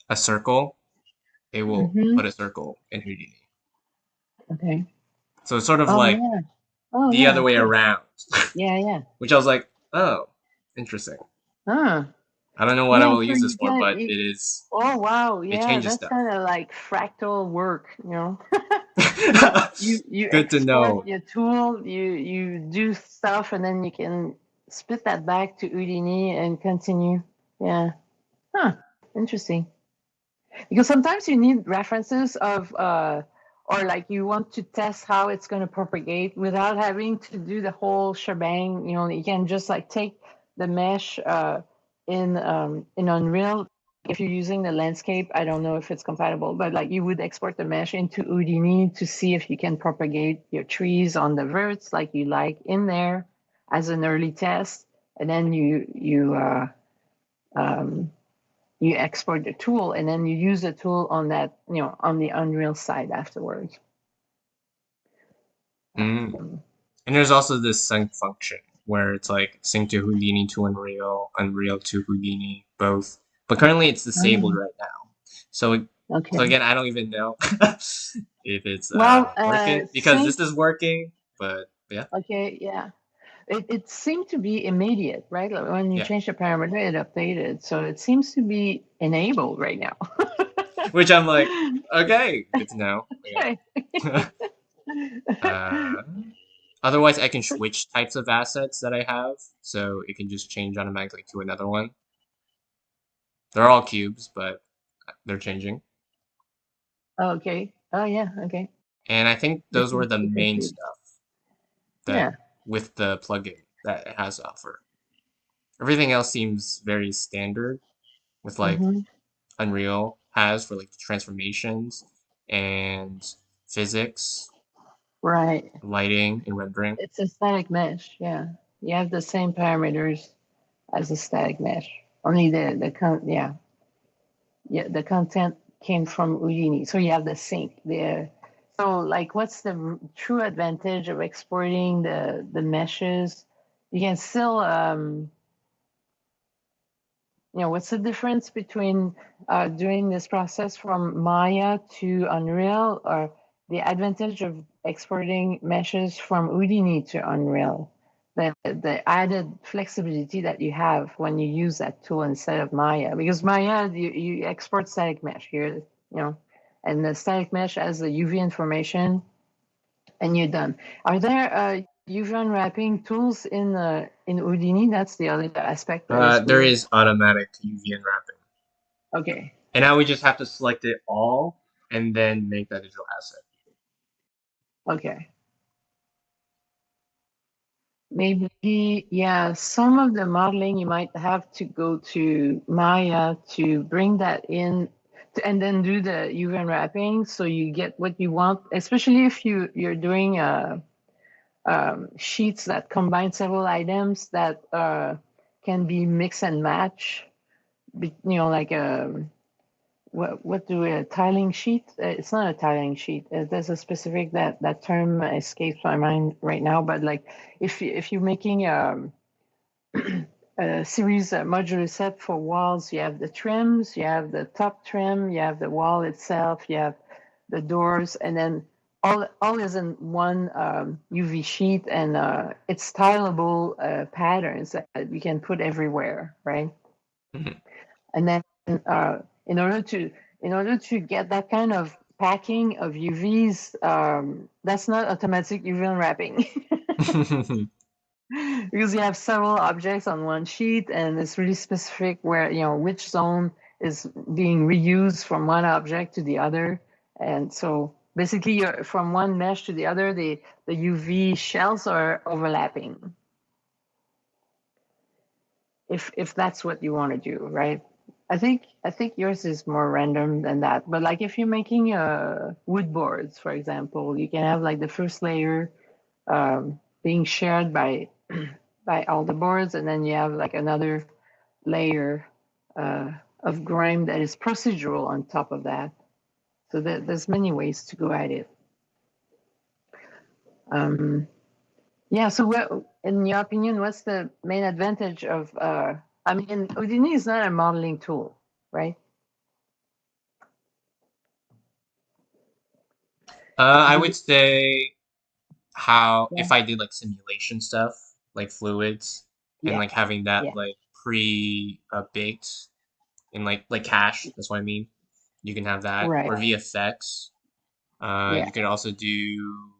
a circle, it will Mm-hmm. put a circle in Houdini. Okay. So it's sort of Oh like yeah. Oh the yeah. other way Okay. around, Yeah, yeah. which I was like, oh, interesting. Huh. I don't know what I Yeah. will So use this you for, can. but Oh wow. it Yeah, changes that's stuff. kind of like fractal work. You Good to export know. your tool, you do stuff, and then you can spit that back to Houdini and continue. Yeah. Huh. Interesting. Because sometimes you need references of or like you want to test how it's going to propagate without having to do the whole shebang. You can just like take the mesh in Unreal if you're using the landscape, I don't know if it's compatible, but like you would export the mesh into Houdini to see if you can propagate your trees on the verts like you like in there as an early test, and then you export the tool, and then you use the tool on that, on the Unreal side afterwards. And there's also this sync function where it's like sync to Houdini to Unreal, Unreal to Houdini, both. But currently it's disabled right now. So Okay. so again, I don't even know if it's Well, working because sync. this is working, but yeah. Okay, yeah. It seemed to be immediate, right? Like when you Yeah. change the parameter, it updated. So it seems to be enabled right now. Which I'm like, okay, good to know. Okay. Otherwise, I can switch types of assets that I have, so it can just change automatically to another one. They're all cubes, but they're changing. Okay. Oh yeah. Okay. And I think those were the main Different. stuff Yeah. that with the plugin that it has to offer. Everything else seems very standard with like Unreal has for like the transformations and physics, Right. lighting, and rendering. It's a static mesh. Yeah. You have the same parameters as a static mesh. Only the content came from Houdini. So you have the sync there. So like, what's the true advantage of exporting the meshes? You can still, what's the difference between doing this process from Maya to Unreal, or the advantage of exporting meshes from Houdini to Unreal? The added flexibility that you have when you use that tool instead of Maya, because Maya, you export static mesh here, and the static mesh has the UV information, and you're done. Are there UV unwrapping tools in Houdini? That's the other aspect that is There weird. is automatic UV unwrapping. Okay. And now we just have to select it all and then make that digital asset. Okay. Maybe, yeah, some of the modeling you might have to go to Maya to bring that in and then do the UV unwrapping so you get what you want, especially if you're doing sheets that combine several items that can be mix and match, like what do a tiling sheet? It's not a tiling sheet. There's a specific that term escapes my mind right now. But like, if you're making a series modular set for walls, you have the trims, you have the top trim, you have the wall itself, you have the doors, and then all is in one UV sheet, and it's tileable patterns that you can put everywhere, right? And then in order to get that kind of packing of UVs, that's not automatic UV unwrapping because you have several objects on one sheet, and it's really specific where which zone is being reused from one object to the other, and so basically you're from one mesh to the other, the UV shells are overlapping. If that's what you want to do, right? I think yours is more random than that. But like if you're making wood boards, for example, you can have like the first layer being shared by all the boards, and then you have like another layer of grime that is procedural on top of that. So there's many ways to go at it. Yeah. So what, in your opinion, what's the main advantage of? I mean, Houdini is not a modeling tool, right? I would say if I did like simulation stuff, like fluids, and Yeah. like having that Yeah. like pre baked in like cache. That's what I mean. You can have that Right. or VFX. Yeah. You can also do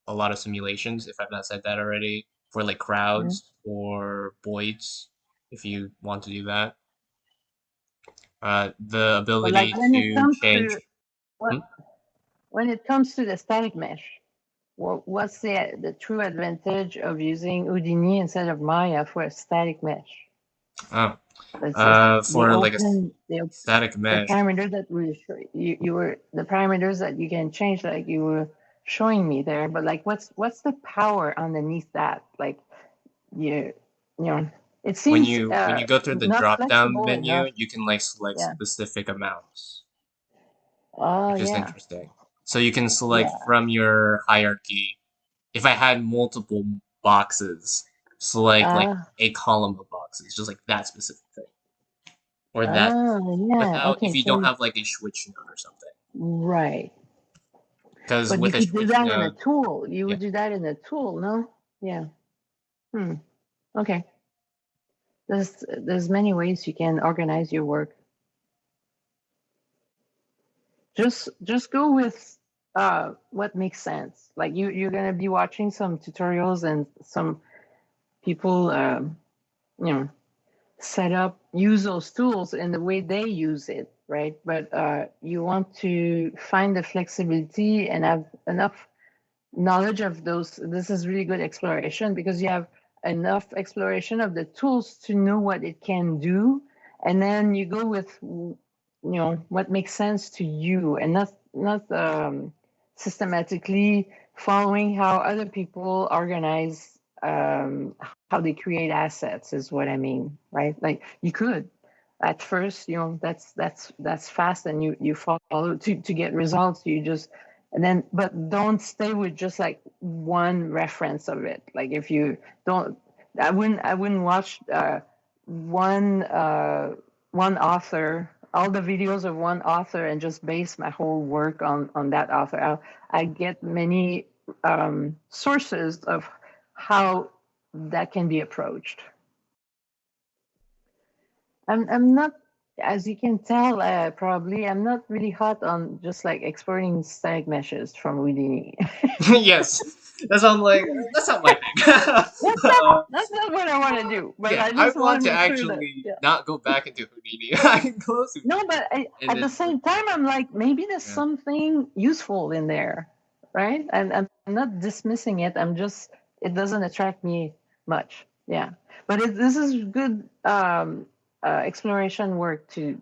a lot of simulations if I've not said that already for like crowds or voids if you want to do that. The But like ability when it to comes change. to when it comes to the static mesh, what's the true advantage of using Houdini instead of Maya for a static mesh? Oh, It's just for like a the static mesh. parameters that you were the parameters that you can change, like you were showing me there. But like, what's the power underneath that? Like you know, it When seems you go through the not drop down flexible enough. menu, you can like select Yeah. specific amounts, Oh which is yeah. interesting. So you can select Yeah. from your hierarchy. If I had multiple boxes, select like Ah. a column of boxes, just like that specific thing, or that Ah. Yeah. without if Okay. you So don't have like a switch node or something. right. Because But you with a could do switch that in a node, tool. You yeah. would do that in a tool, no? Yeah. Hmm. Okay. There's many ways you can organize your work. Just go with what makes sense. Like you're gonna be watching some tutorials and some people you know set up use those tools in the way they use it, right? But you want to find the flexibility and have enough knowledge of those. This is really good exploration because you have enough exploration of the tools to know what it can do, and then you go with what makes sense to you, and not systematically following how other people organize, how they create assets is what I mean, right? Like you could at first, that's fast, and you follow to get results. You just and then but don't stay with just like one reference of it. Like if you don't, I wouldn't watch one author, all the videos of one author, and just base my whole work on that author. I get many sources of how that can be approached. I'm not, as you can tell, probably I'm not really hot on just like exporting static meshes from Houdini. Yes, that's I'm like that's not my thing. That's not what I want to do. But Yeah, I I just want want to to make sure that, actually yeah. not go back into Houdini. I can close No, Houdini but and at the then same time, I'm like, maybe there's yeah. something useful in there, right? And I'm not dismissing it. It doesn't attract me much. Yeah. But this is good exploration work to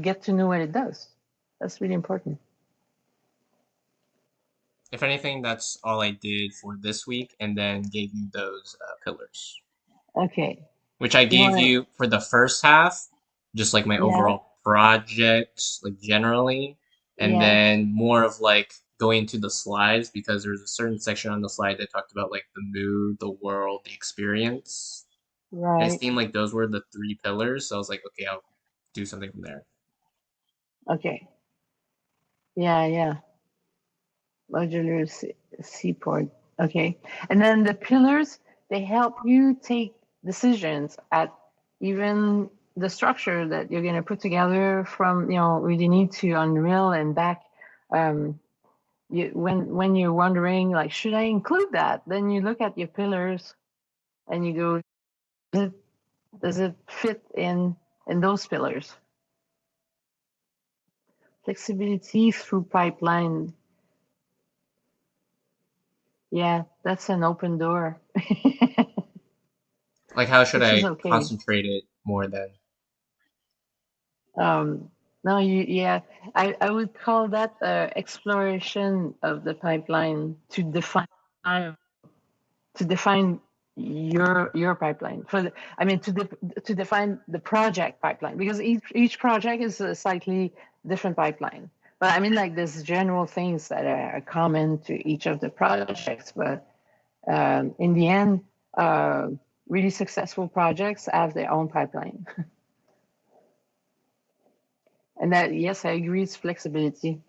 get to know what it does. That's really important. If anything, that's all I did for this week, and then gave you those pillars, Okay. which I You gave want you for the first half, just like my Yeah, overall project, like generally, and yeah, then more of like going to the slides because there's a certain section on the slide that talked about like the mood, the world, the experience. And it right. seemed like those were the three pillars, so I was like, okay, I'll do something from there. Okay. Yeah, yeah. Modular seaport. Okay. And then the pillars, they help you take decisions at even the structure that you're going to put together from, really need to Unreal and back. Um, when you're wondering, like, should I include that? Then you look at your pillars and you go, does it fit in those pillars? Flexibility through pipeline. Yeah, that's an open door. Like, how should Which is I okay. concentrate it more then? Um, no, yeah, I would call that exploration of the pipeline to define your pipeline to define the project pipeline, because each project is a slightly different pipeline. But I mean, like, there's general things that are common to each of the projects. But in the end, really successful projects have their own pipeline. And that, yes, I agree, it's flexibility.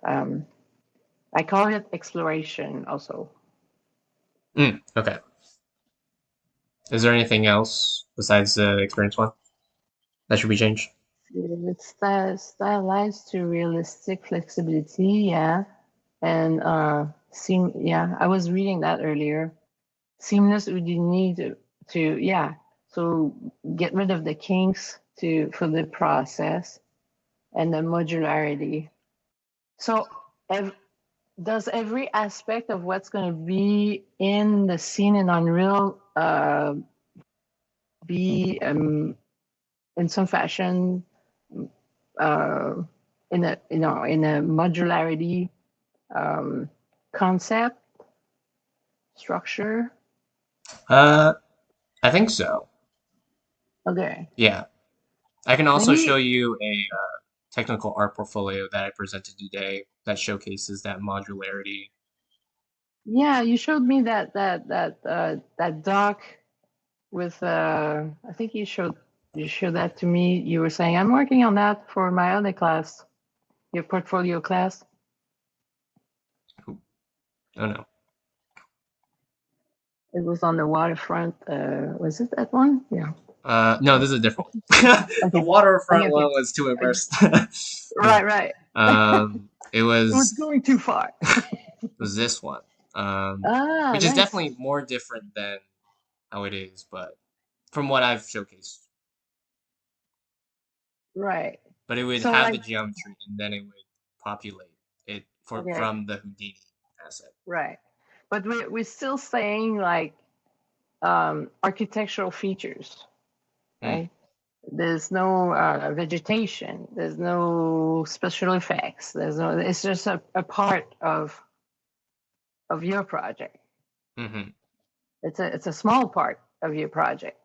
Um, I call it exploration also. Okay. Is there anything else besides the experience one that should be changed? It's stylized to realistic flexibility, yeah. And yeah, I was reading that earlier. Seamless would you need yeah. So get rid of the kinks for the process, and the modularity. So does every aspect of what's going to be in the scene in Unreal be in some fashion uh, in a in a modularity concept structure. I think so. Okay, Yeah. I can also show maybe. you a technical art portfolio that I presented today that showcases that modularity. Yeah, you showed me that doc with I think you showed that to me. You were saying I'm working on that for my other class, your portfolio class. Oh no. It was on the waterfront. Was it that one? Yeah. No, this is a different one. The Okay. waterfront Okay. one Okay. was too Okay. immersed. No. Right. Right. It It was was going too far. this one. Ah, Which is nice. definitely more different than how it is, but from what I've showcased. Right. But it would So have the like, geometry and then it would populate it okay. from the Houdini asset. Right. But we're still saying like architectural features, Mm. right? There's no vegetation. There's no special effects. There's no. It's just a part of your project. Hmm. It's a small part of your project.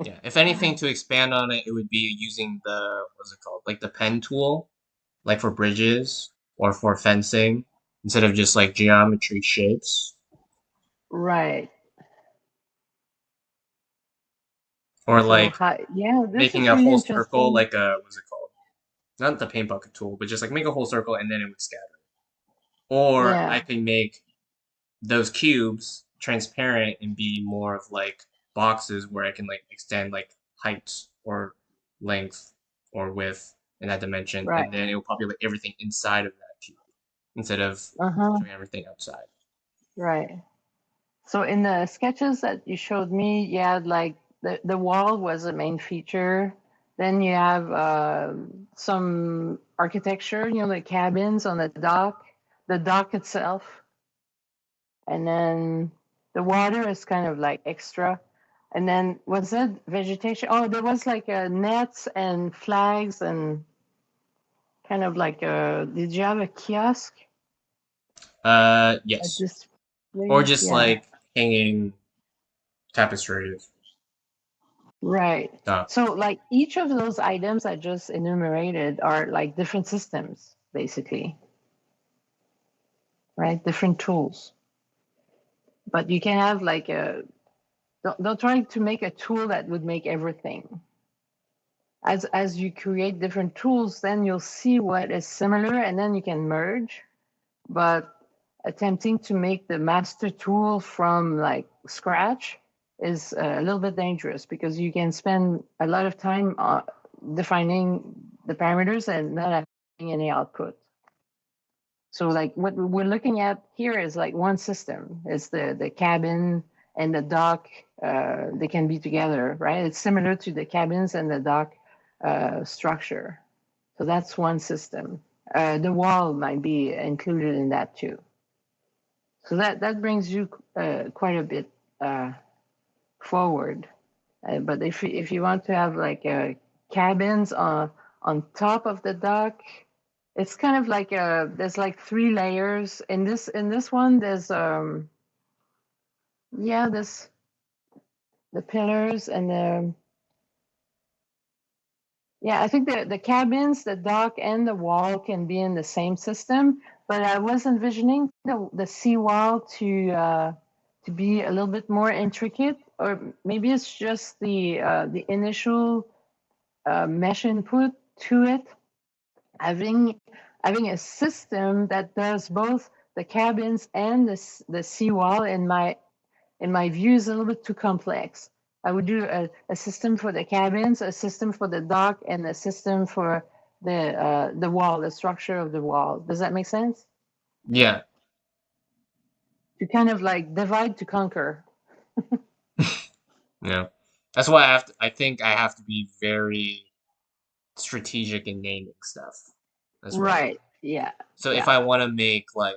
Yeah. If anything, to expand on it, it would be using the what's it called, like the pen tool, like for bridges or for fencing, instead of just like geometry shapes, Right. or So like yeah, this making is a really whole circle, interesting. like a what's it called? Not the paint bucket tool, but just like make a whole circle and then it would scatter. Or I Yeah. can make those cubes transparent and be more of like boxes where I can like extend like height or length or width in that dimension, Right. and then it will populate everything inside of that cube instead of Uh-huh. showing everything outside. Right. So in the sketches that you showed me, yeah, like the wall was a main feature. Then you have some architecture, the cabins on the dock itself, and then the water is kind of like extra. And then was that vegetation? Oh, there was like nets and flags and kind of like did you have a kiosk? A Yes, or display? just Yeah. like hanging tapestries. Right. Stuff. So, like each of those items I just enumerated are like different systems, basically, right? Different tools. But you can have like don't try to make a tool that would make everything. As you create different tools, then you'll see what is similar and then you can merge. But attempting to make the master tool from like scratch is a little bit dangerous because you can spend a lot of time defining the parameters and not having any output. So like what we're looking at here is like one system. It's the cabin and the dock. They can be together, right? It's similar to the cabins and the dock structure. So that's one system. The wall might be included in that too. So that brings you quite a bit forward. But if you want to have like cabins on top of the dock, it's kind of like there's like three layers. In this one, there's yeah, this the pillars and the yeah. I think the cabins, the dock, and the wall can be in the same system. But I was envisioning the seawall to be a little bit more intricate, or maybe it's just the initial mesh input to it, having having a system that does both the cabins and the seawall. In my view, is a little bit too complex. I would do a system for the cabins, a system for the dock, and a system for the wall, the structure of the wall. Does that make sense? Yeah, To kind of like divide to conquer. yeah. That's why I think I have to be very strategic in naming stuff as well. Right. Yeah. So if Yeah. I want to make like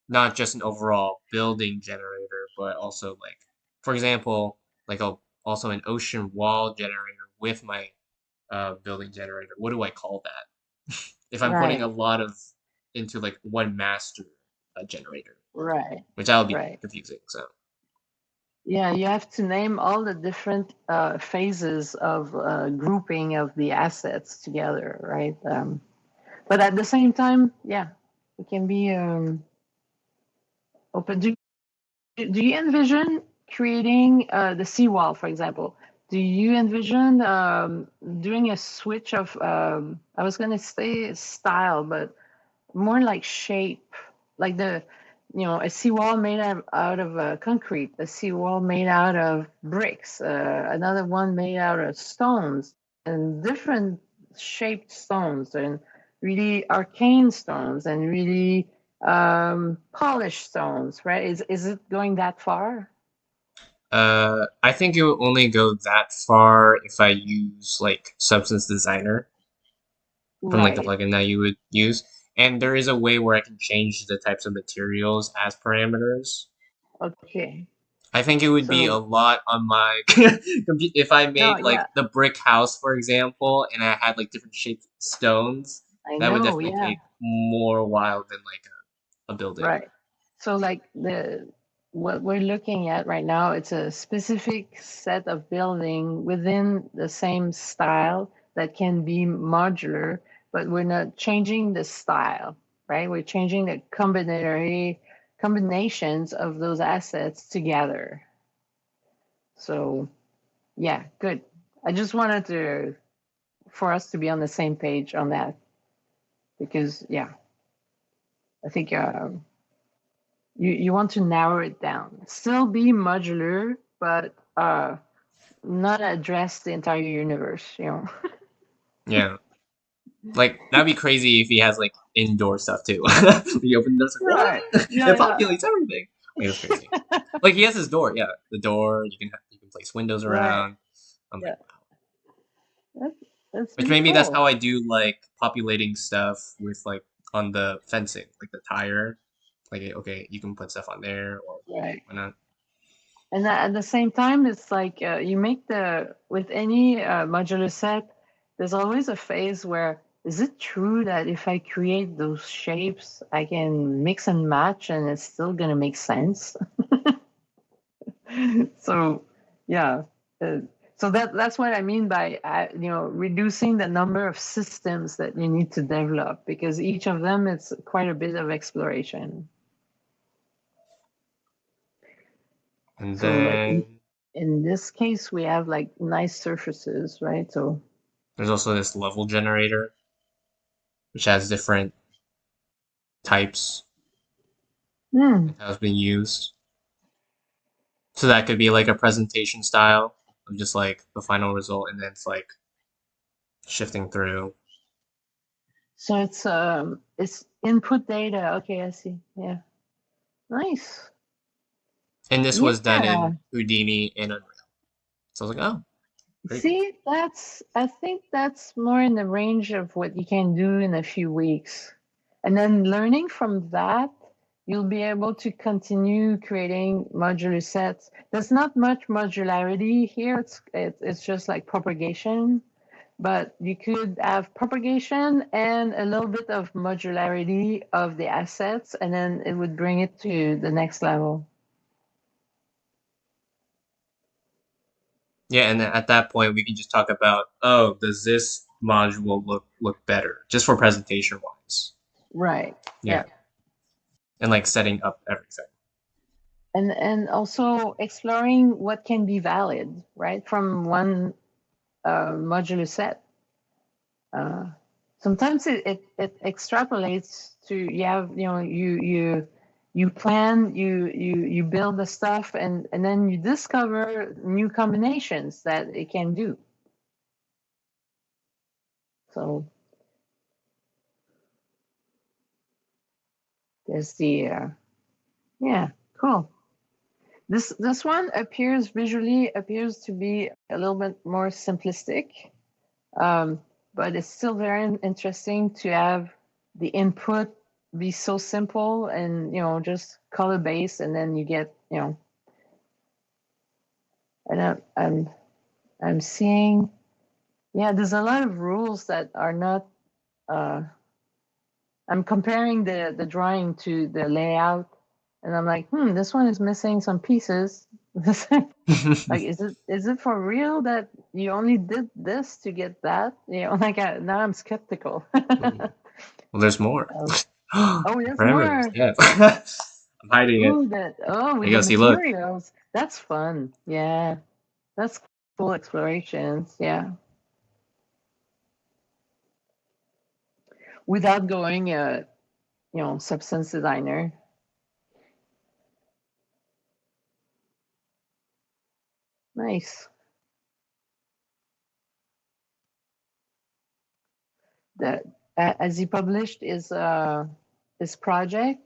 not just an overall building generator, but also like, for example, like a also an ocean wall generator with my building generator. What do I call that? If I'm putting Right, a lot of into like one master generator, right, which that would be right. confusing. So Yeah, you have to name all the different phases of grouping of the assets together, right? But at the same time, yeah, it can be open. Do you envision creating the seawall, for example? Do you envision doing a switch of, I was going to say style, but more like shape, like a seawall made out of concrete, a seawall made out of bricks, another one made out of stones, and different shaped stones, and really arcane stones, and really polished stones, right? Is it going that far? I think it will only go that far if I use like Substance Designer from like the Right. plugin that you would use. And there is a way where I can change the types of materials as parameters. Okay. I think it would be a So lot on my if I no, made like yeah, the brick house, for example, and I had like different shaped stones. I That would know, definitely yeah. take more while than like a building. Right. So like the what we're looking at right now, it's a specific set of building within the same style that can be modular, but we're not changing the style, right? We're changing the combinations of those assets together. So yeah, good. I just wanted to for us to be on the same page on that because yeah, I think you want to narrow it down. Still be modular, but not address the entire universe, you know. Yeah. Like that'd be crazy if he has like indoor stuff too. He opens the door, like Right. what? Yeah, It yeah. populates everything. Like that's crazy. Like he has his door, yeah. The door, you can place windows Right. around. I'm like, Yeah. That's that's which pretty maybe that's cool. how I do like populating stuff with like on the fencing, like the tire. Like okay, you can put stuff on there or Right. whatnot. And at the same time, it's like you make with any modular set, there's always a phase where is it true that if I create those shapes, I can mix and match and it's still going to make sense? So yeah, uh, so that's what I mean by reducing the number of systems that you need to develop because each of them it's quite a bit of exploration. And So like then in this case we have like nice surfaces, right? So there's also this level generator, which has different types hmm, and how it's being used. So that could be like a presentation style of just like the final result, and then it's like shifting through. so it's input data. Okay, I see. Yeah, nice. And this was done Yeah. in Houdini and Unreal. So I was like, oh, great. See, I think that's more in the range of what you can do in a few weeks. And then learning from that, you'll be able to continue creating modular sets. There's not much modularity here. It's just like propagation, but you could have propagation and a little bit of modularity of the assets, and then it would bring it to the next level. Yeah, and then at that point we can just talk about, oh, does this module look better just for presentation wise? Right. Yeah, Yeah. and like setting up everything. And also exploring what can be valid, right, from one modular set. Uh, Sometimes it extrapolates to you have you plan you build the stuff and then you discover new combinations that it can do. So there's the yeah, cool. This one appears to be a little bit more simplistic. Um, but it's still very interesting to have the input be so simple and just color based, and then you get And I'm seeing, yeah, there's a lot of rules that are not. I'm comparing the drawing to the layout, and I'm like, this one is missing some pieces. Like, is it for real that you only did this to get that? Like now I'm skeptical. Well, there's more. Oh, there's Parameters. more. Yeah. I'm hiding it. Ooh, There with you the go. See, look. materials. That's fun. Yeah, that's cool explorations. Yeah, without going, substance designer. Nice. That as he published his project.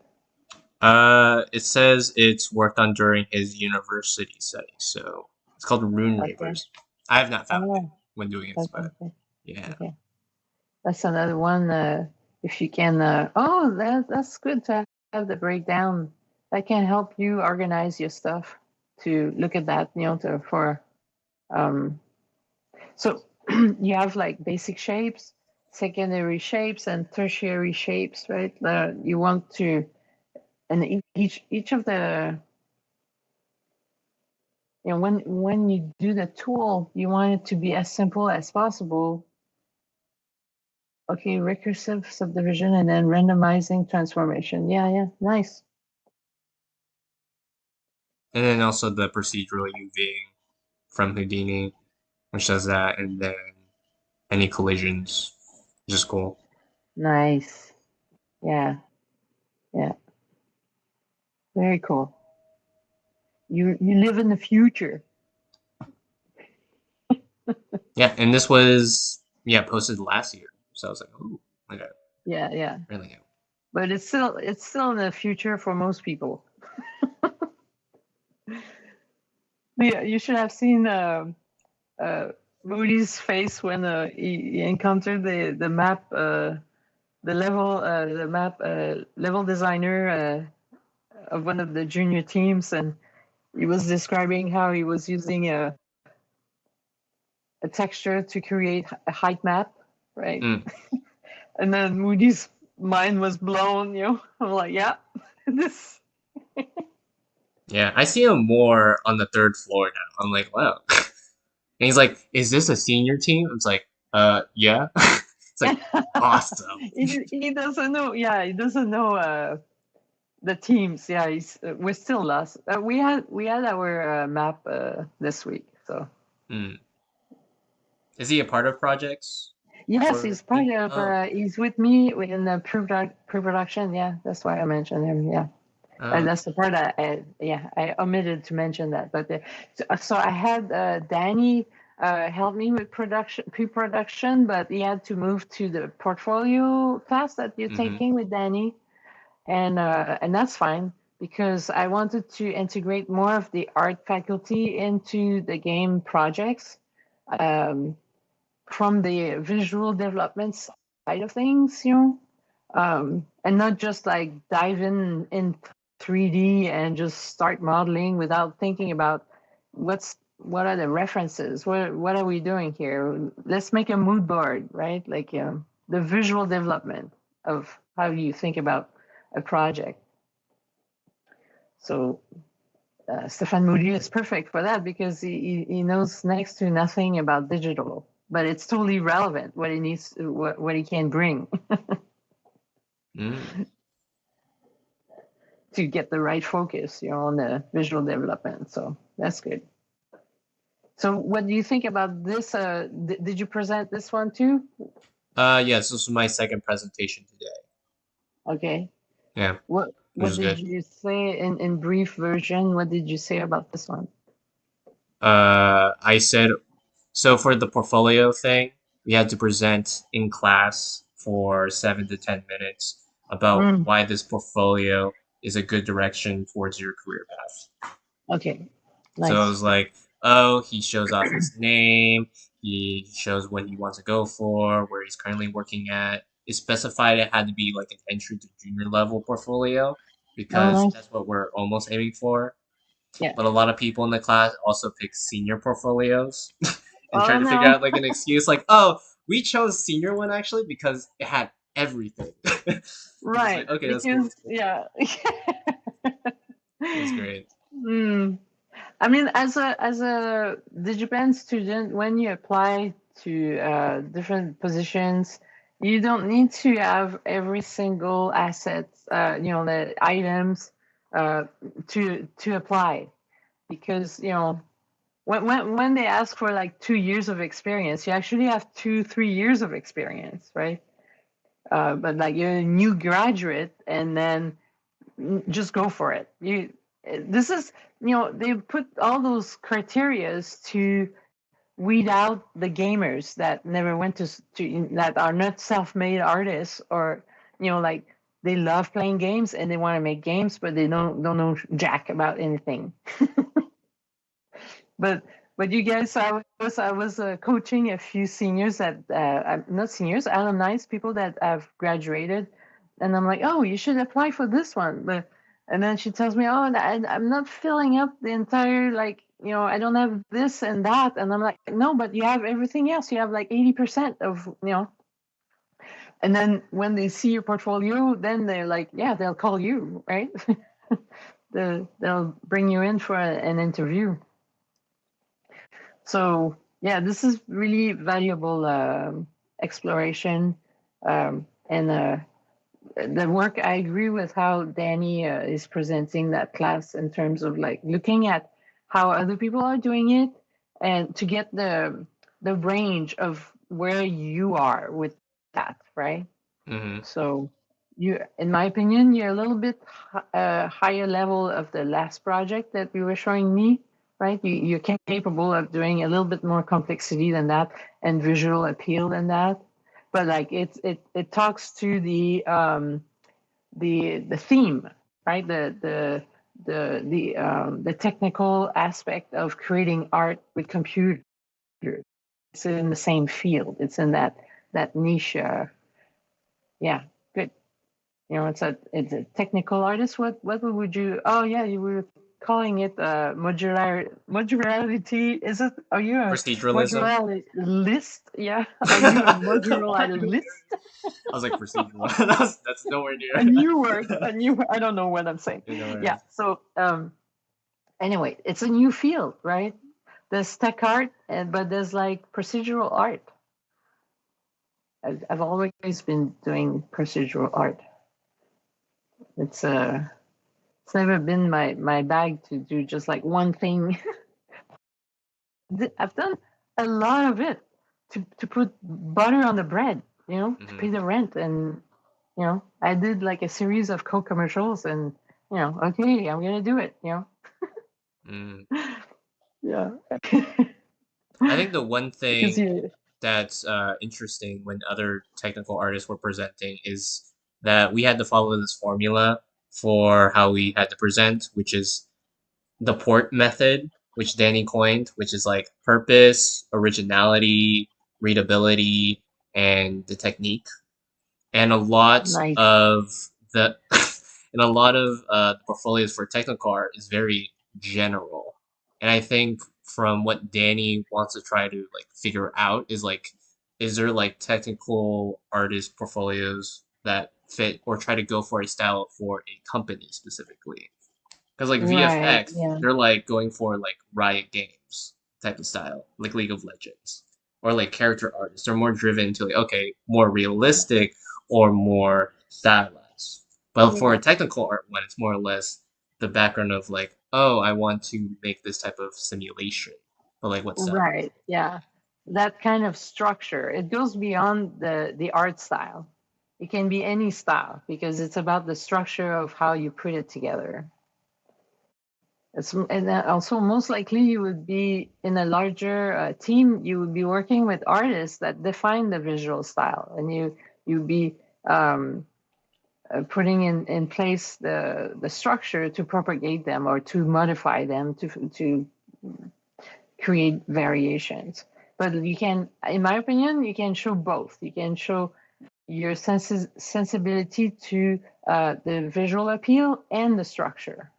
It says it's worked on during his university study, so it's called Rune Okay. Ravers. I have not found it Oh, when doing it, but okay. yeah. Okay. That's another one. If you can, that's good to have the breakdown. That can help you organize your stuff to look at that. Um, so you have like basic shapes, secondary shapes, and tertiary shapes, right? You want to, and each of the, when you do the tool, you want it to be as simple as possible. Okay, recursive subdivision and then randomizing transformation. Yeah, nice. And then also the procedural UVing from Houdini, which does that, and then any collisions, which is cool. Nice. Yeah. Very cool. You live in the future. Yeah, and this was posted last year, so I was like, ooh, okay, Yeah. really good. But it's still in the future for most people. Yeah, you should have seen Moody's face when he encountered the map, level designer of one of the junior teams, and he was describing how he was using a texture to create a height map, right? Mm. And then Moody's mind was blown. I'm like, yeah, this. Yeah, I see him more on the third floor now. I'm like, wow. And he's like, "Is this a senior team?" I was like, yeah." It's like awesome. He doesn't know. Yeah, he doesn't know the teams. Yeah, we're still lost. We had our map this week. So Mm. Is he a part of projects? yes, For he's part of. oh, He's with me in the pre-production. Yeah, that's why I mentioned him. Yeah. oh, That's the part I omitted to mention that. But so I had Danny help me with pre-production, but he had to move to the portfolio class that you're mm-hmm. taking with Danny, and that's fine because I wanted to integrate more of the art faculty into the game projects, um, from the visual development side of things, and not just like dive in 3D and just start modeling without thinking about what are the references, what are we doing here? Let's make a mood board, right? Like the visual development of how you think about a project. So Stefan Moody is perfect for that because he knows next to nothing about digital, but it's totally relevant what he needs, what he can bring. Mm. To get the right focus, on the visual development. So that's good. So what do you think about this? Did you present this one too? Yes, this was my second presentation today. Okay. Yeah, which What is did good. you say in brief version? What did you say about this one? I said so for the portfolio thing, we had to present in class for 7 to 10 minutes about Mm, why this portfolio is a good direction towards your career path. okay. So it Nice. was like, oh, he shows off his name, he shows what he wants to go for, where he's currently working at. It specified it had to be like an entry to junior level portfolio Oh, because nice. that's what we're almost aiming for. Yeah. But a lot of people in the class also pick senior portfolios and try Oh to figure no. out like an excuse like, oh, we chose senior one actually because it had everything. It's just like, Right. okay, that's cool. Because yeah. That's great. Hmm. I mean, as a DigiPen student, when you apply to different positions, you don't need to have every single asset, the items uh, to apply, because when they ask for like 2 years of experience, you actually have 3 years of experience, right? But like you're a new graduate, and then just go for it. This is, they put all those criterias to weed out the gamers that never went to that are not self-made artists, or like they love playing games and they want to make games, but they don't know jack about anything. but you guys, I was coaching a few seniors that not seniors, alumni, people that have graduated, and I'm like, oh, you should apply for this one. And then she tells me, oh, I'm not filling up the entire, like, I don't have this and that. And I'm like, no, but you have everything else. You have like 80% of, and then when they see your portfolio, then they're like, yeah, they'll call you, right? They'll bring you in for an interview. So yeah, this is really valuable exploration, and the work. I agree with how Danny is presenting that class in terms of like looking at how other people are doing it, and to get the range of where you are with that, right? Hmm. So you, in my opinion, you're a little bit higher level of the last project that you were showing me, right? You're capable of doing a little bit more complexity than that and visual appeal than that. But like it talks to the theme, right? The technical aspect of creating art with computers. It's in the same field. It's in that niche. Yeah, good. It's a technical artist. What would you? Oh yeah, you were calling it modularity. Is it? Are you a Proceduralism. modularist? Yeah. Are you a modularist? I was like procedural. That's nowhere near. A new word. A new. I don't know what I'm saying. You know, Yeah. So anyway, it's a new field, right? There's tech art, but there's like procedural art. I've always been doing procedural art. It's It's never been my bag to do just like one thing. I've done a lot of it to put butter on the bread, to pay hmm the rent, and I did like a series of Coke commercials, and okay, I'm gonna do it. mm. Yeah. I think the one Because thing that's interesting when other technical artists were presenting is that we had to follow this formula for how we had to present, which is the port method, which Danny coined, which is like purpose, originality, readability, and the technique. And a lot nice. of the and a lot of the portfolios for technical art is very general. And I think from what Danny wants to try to like figure out is like, is there like technical artist portfolios that fit or try to go for a style for a company specifically? Because like Right. VFX, Yeah. they're like going for like Riot Games type of style, like League of Legends, or like character artists. They're more driven to like, okay, more realistic or more stylized. But for a Yeah. technical art one, it's more or less the background of like, oh, I want to make this type of simulation, but like what style? Right. Yeah. That kind of structure. It goes beyond the art style. It can be any style because it's about the structure of how you put it together. And also, most likely, you would be in a larger team. You would be working with artists that define the visual style, and you'd be putting in place the structure to propagate them or to modify them to create variations. But you can, in my opinion, you can show both. You can show your sensibility to the visual appeal and the structure.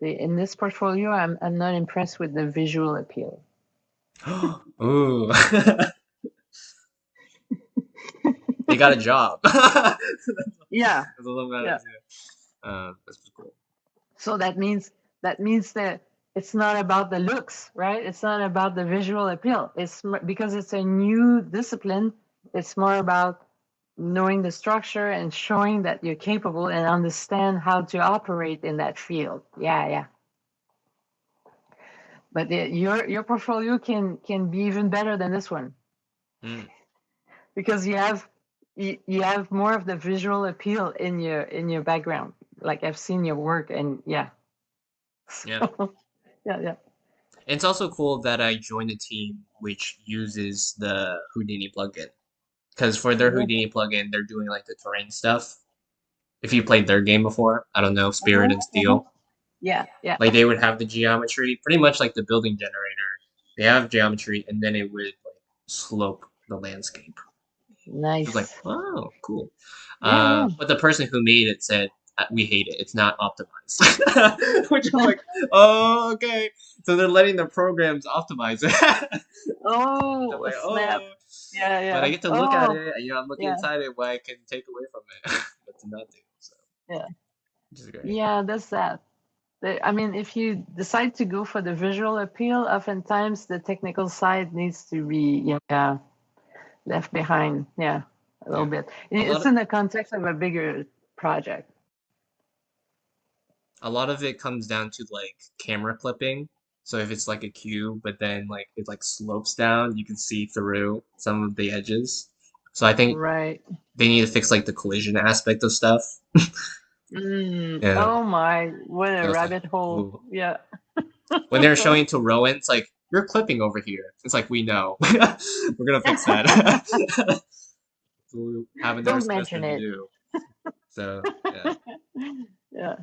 In this portfolio, I'm not impressed with the visual appeal. Ooh. They got a job. That's Yeah, a little bit. yeah. That's pretty cool. So that means that it's not about the looks, right? It's not about the visual appeal. Because it's a new discipline. It's more about knowing the structure and showing that you're capable and understand how to operate in that field. Yeah, yeah. But your portfolio can be even better than this one Mm. because you have more of the visual appeal in your background. Like I've seen your work, and yeah. Yeah. Yeah, yeah. It's also cool that I joined a team which uses the Houdini plugin. Because for their Yeah. Houdini plugin, they're doing like the terrain stuff. If you played their game before, I don't know, Spirit and Steel. Yeah, yeah. Like they would have the geometry, pretty much like the building generator. They have geometry, and then it would like slope the landscape. It was like, Nice. oh, cool. Yeah, yeah. But the person who made it said, we hate it. It's not optimized. Which I'm like, oh, okay. So they're letting the programs optimize it. I'm Oh, like, snap. oh. Yeah, But I yeah. get to look at Oh, it, and I'm looking yeah, inside it what I can take away from it, but to not do. So, yeah. which is great. Yeah, that's that. I mean, if you decide to go for the visual appeal, oftentimes the technical side needs to be, yeah, left behind. Yeah, a little Yeah. bit. A lot It's of in the context of a bigger project. a lot of it comes down to like camera clipping. So if it's like a cube, but then like it like slopes down, you can see through some of the edges. So I think Right. they need to fix like the collision aspect of stuff. Yeah. Oh my, what a So it's like, rabbit hole. ooh. Yeah. When they're showing to Rowan, it's like, you're clipping over here. It's like, we know. We're gonna fix that. So we have another Don't semester mention to it. do. So yeah. Yeah.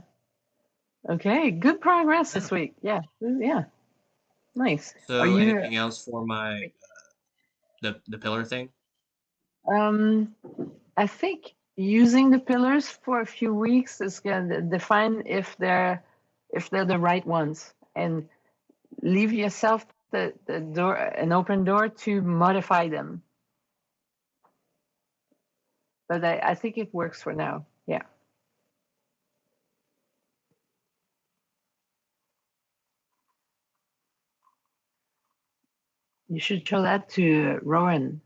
Okay, good progress Yeah. this week. Yeah. Yeah. Nice. Are So you anything else for my the pillar thing? um I think using the pillars for a few weeks is gonna define if they're the right ones, and leave yourself the door an open door to modify them. But I think it works for now. Yeah. You should show that to Rowan.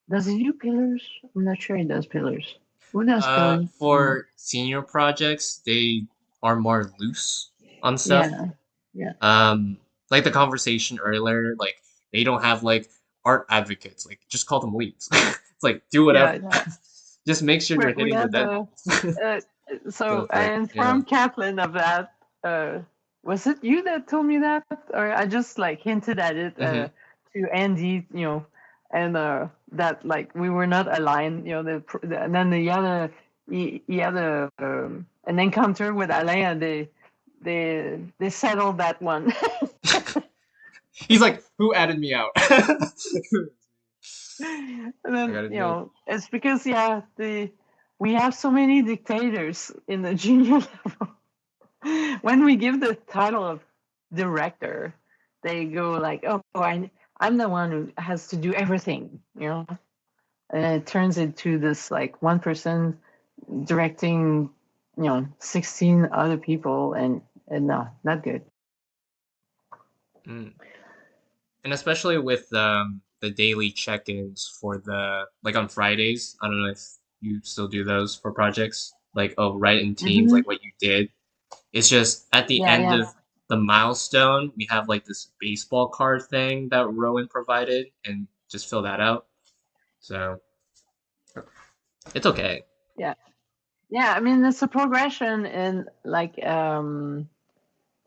Does he do pillars? I'm not sure he does pillars. Who does pillars? For senior projects, they are more loose on stuff. Yeah. Yeah. Um, like the conversation earlier, like they don't have like art advocates. Like just call them leads. It's like do Yeah. whatever. Yeah. Just make sure you're We hitting the had deadlines. uh, So so it's I like, yeah. informed Kathleen of that. Was it you that told me that, or I just like hinted at it Hmm. to Andy, and that like we were not aligned, and then he had an encounter with Alain, and they settled that one. He's like, who added me out? And I then gotta admit. it's because we have so many dictators in the junior level. When we give the title of director, they go like, "Oh, I'm the one who has to do everything," and it turns into this like one person directing 16 other people, and no, not good. Mm. And especially with the daily check-ins for the like on Fridays. I don't know if you still do those for projects. Like, oh, write in teams Hmm. like what you did. It's just at the Yeah, end yeah. of the milestone, we have like this baseball card thing that Rowan provided, and just fill that out. So it's okay. Yeah, yeah. I mean, it's a progression in like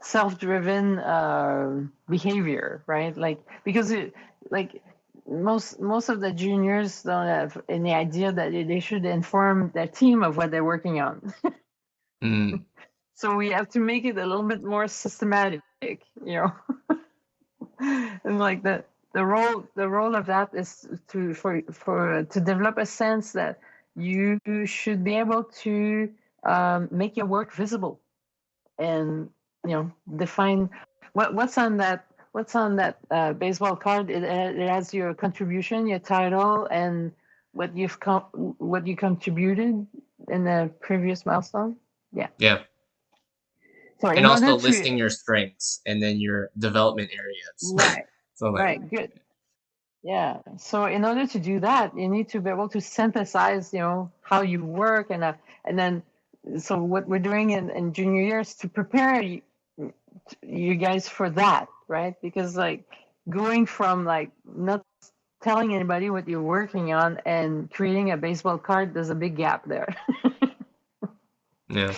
self-driven behavior, right? Like because like most of the juniors don't have any idea that they should inform their team of what they're working on. Mm, So we have to make it a little bit more systematic, and like the role of that is to develop a sense that you should be able to make your work visible. and define what's on that baseball card. It has your contribution, your title, and what what you contributed in the previous milestone. Yeah. Yeah. So And in also order to listing your strengths and then your development areas. right, So like, right, good. Yeah. So in order to do that, you need to be able to synthesize, how you work, and then, so what we're doing in junior years to prepare you guys for that, right? Because like going from like not telling anybody what you're working on and creating a baseball card, there's a big gap there. yeah.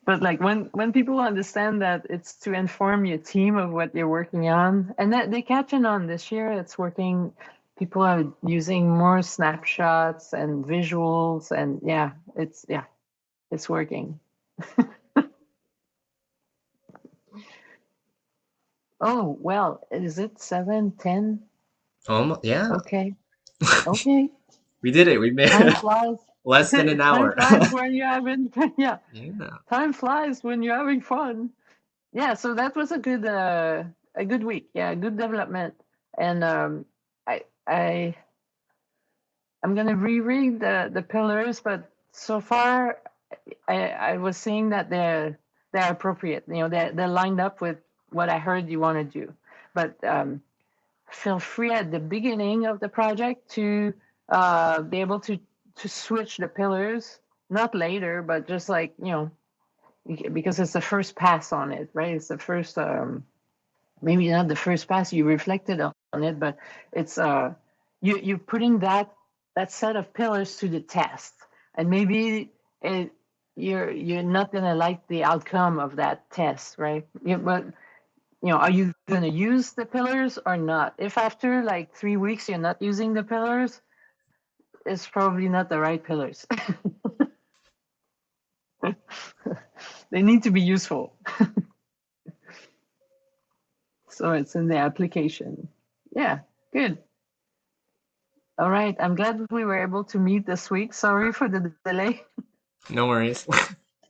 But like when people understand that it's to inform your team of what you're working on, and that they catching on this year, it's working. People are using more snapshots and visuals, and it's working. Oh well, is it 7:10? Yeah. Okay, okay. We did it. We made Time flies. less than an Time hour. flies when you're having Yeah. Time flies when you're having fun. Yeah, so that was a good week. Yeah, good development. And I I'm gonna reread the pillars, but so far I was seeing that they're appropriate. They're lined up with what I heard you want to do. But feel free at the beginning of the project to be able to switch the pillars, not later, but just like because it's the first pass on it, right? It's the first, maybe not the first pass you reflected on it, but it's you're putting that set of pillars to the test, and maybe you're not gonna like the outcome of that test, right? But are you gonna use the pillars or not? If after like 3 weeks you're not using the pillars, it's probably not the right pillars. They need to be useful. So it's in the application. Yeah, good. All right. I'm glad we were able to meet this week. Sorry for the delay. No worries.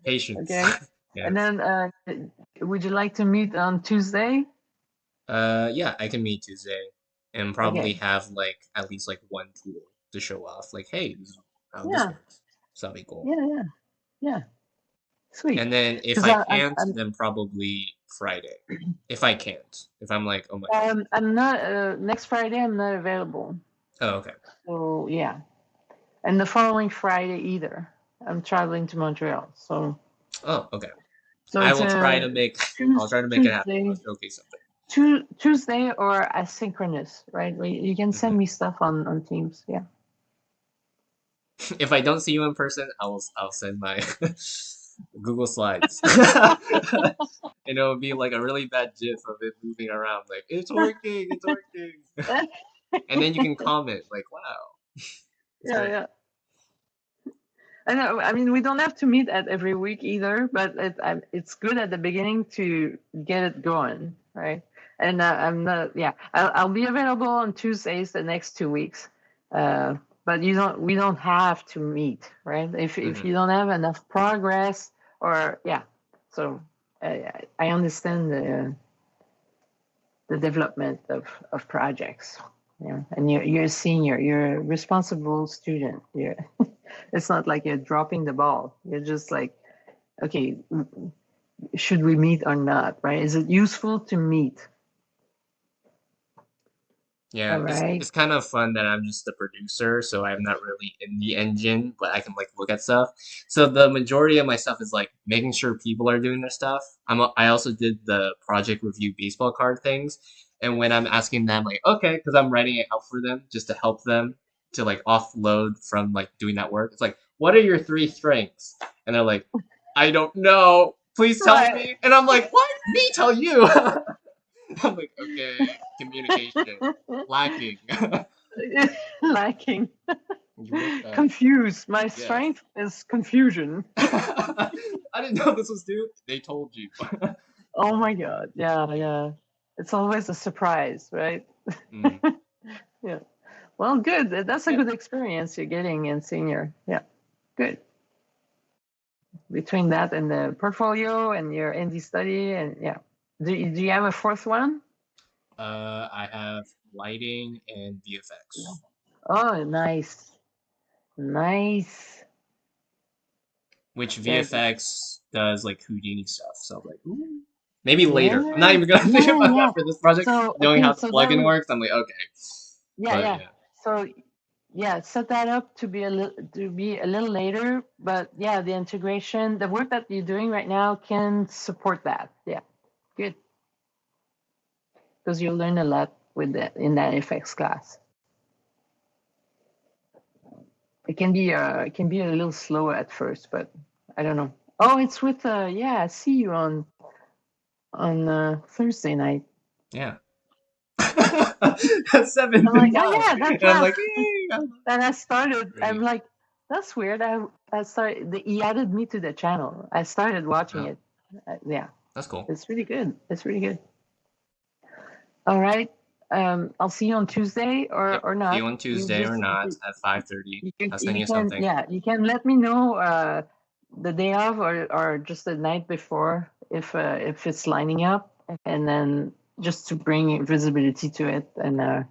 Patience. Okay. Yeah. And then would you like to meet on Tuesday? Yeah, I can meet Tuesday and probably Okay. have like at least like one tool to show off. Like, hey, this is how this Yeah. works. So that'll be cool. Yeah. Sweet. And then if Because I can't, then probably Friday. If I can't. If I'm like, oh my God. I'm not next Friday. I'm not available. Oh, okay. So yeah, and the following Friday either. I'm traveling to Montreal. So Oh, okay. so I it's will try to make I'll try to make it happen. I'll showcase something. Tuesday or asynchronous, right? You can send me stuff on Teams. Yeah. If I don't see you in person, I'll send my Google Slides. And it'll be like a really bad GIF of it moving around, like it's working, it's working. And then you can comment like, wow. Yeah. I know. I mean, we don't have to meet at every week either, but it's good at the beginning to get it going, right? And I'm not. Yeah, I'll be available on Tuesdays the next 2 weeks. But we don't have to meet, right? If you don't have enough progress, or yeah. So I understand the development of projects. Yeah, and you're a senior. You're a responsible student. It's not like you're dropping the ball. You're just like, okay, should we meet or not, right? Is it useful to meet? Yeah, Right. it's kind of fun that I'm just the producer, so I'm not really in the engine, but I can like look at stuff. So the majority of my stuff is like making sure people are doing their stuff. I also did the project review baseball card things, and when I'm asking them like, okay, because I'm writing it out for them just to help them to like offload from like doing that work. It's like, what are your 3 strengths? And they're like, I don't know. Please tell me. And I'm like, what? Me tell you? I'm like, okay, communication lacking. Lacking. Confused. My strength is confusion. I didn't know this was due. They told you. Oh my God. Yeah. It's always a surprise, right? Yeah. Well, good. That's a good experience you're getting in senior. Yeah. Good. between that and the portfolio and your indie study, and yeah. Do you have a fourth one? I have lighting and VFX. Oh, nice, nice. Which Yeah, VFX does like Houdini stuff. So I'm like, ooh. Maybe later. I'm not yeah, even gonna think yeah, about yeah. that for this project. So Knowing okay, how the so that plugin would, works, I'm like, okay. yeah, But yeah. yeah. So yeah, set that up to be a little later. But yeah, the integration, the work that you're doing right now can support that. Yeah, good, because you'll learn a lot with that in that FX class. It can be a little slow at first, but I don't know. Oh, it's with yeah, I see you on Thursday night. Yeah. I'm like, oh 7:39. yeah, that And I'm class. like, hey. And I started. I'm Great. like, that's weird. I started. He added me to the channel. I started watching Oh, it. Yeah, that's cool. it's really good. It's really good. All right. I'll see you on Tuesday Yep. or See not. you on Tuesday or not at 5:30. I'll send You you can, something. yeah, you can let me know the day of or just the night before if it's lining up, and then just to bring visibility to it. And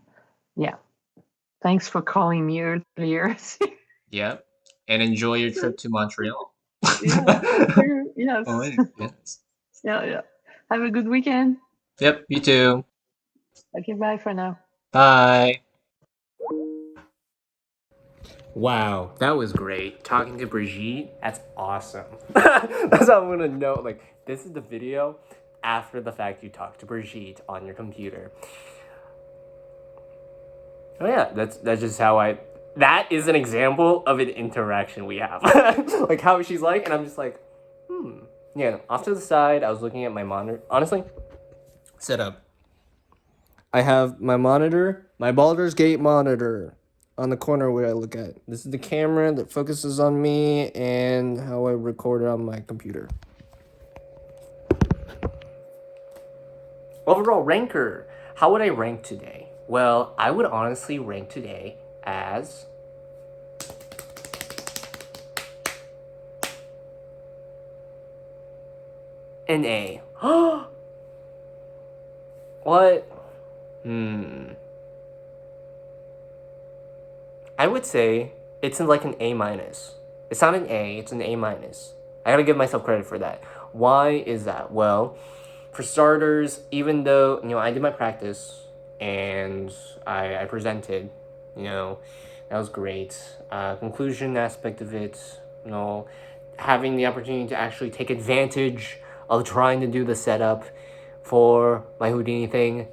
yeah, thanks for calling me earlier. Yep. And enjoy your trip to Montreal. Yeah, thank you. Yes. Oh, wait. Yes. Yeah, yeah. Have a good weekend. Yep, you too. Okay, bye for now. Bye. Wow, that was great. Talking to Brigitte, that's awesome. That's how I'm gonna know. Like, this is the video after the fact you talked to Brigitte on your computer. Oh yeah, that's just how I. That is an example of an interaction we have. Like how she's like, and I'm just like, yeah. Off to the side, I was looking at my monitor. Honestly, setup. I have my monitor, my Baldur's Gate monitor, on the corner where I look at. This is the camera that focuses on me and how I record it on my computer. Overall ranker. How would I rank today? Well, I would honestly rank today as an A. What? I would say it's like an A minus. It's not an A, it's an A minus. I gotta give myself credit for that. Why is that? Well, for starters, even though, I did my practice and I presented, that was great. Conclusion aspect of it, having the opportunity to actually take advantage of trying to do the setup for my Houdini thing,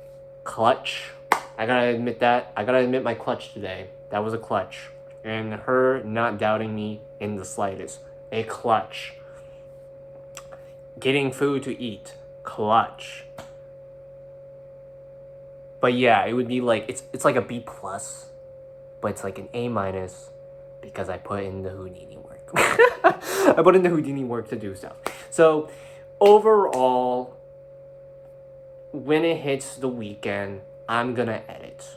clutch. I gotta admit that. I gotta admit my clutch today. That was a clutch. And her not doubting me in the slightest. A clutch. Getting food to eat. Clutch. But yeah, it would be like, it's like a B plus, but it's like an A minus because I put in the Houdini work. I put in the Houdini work to do stuff. So overall, when it hits the weekend, I'm gonna edit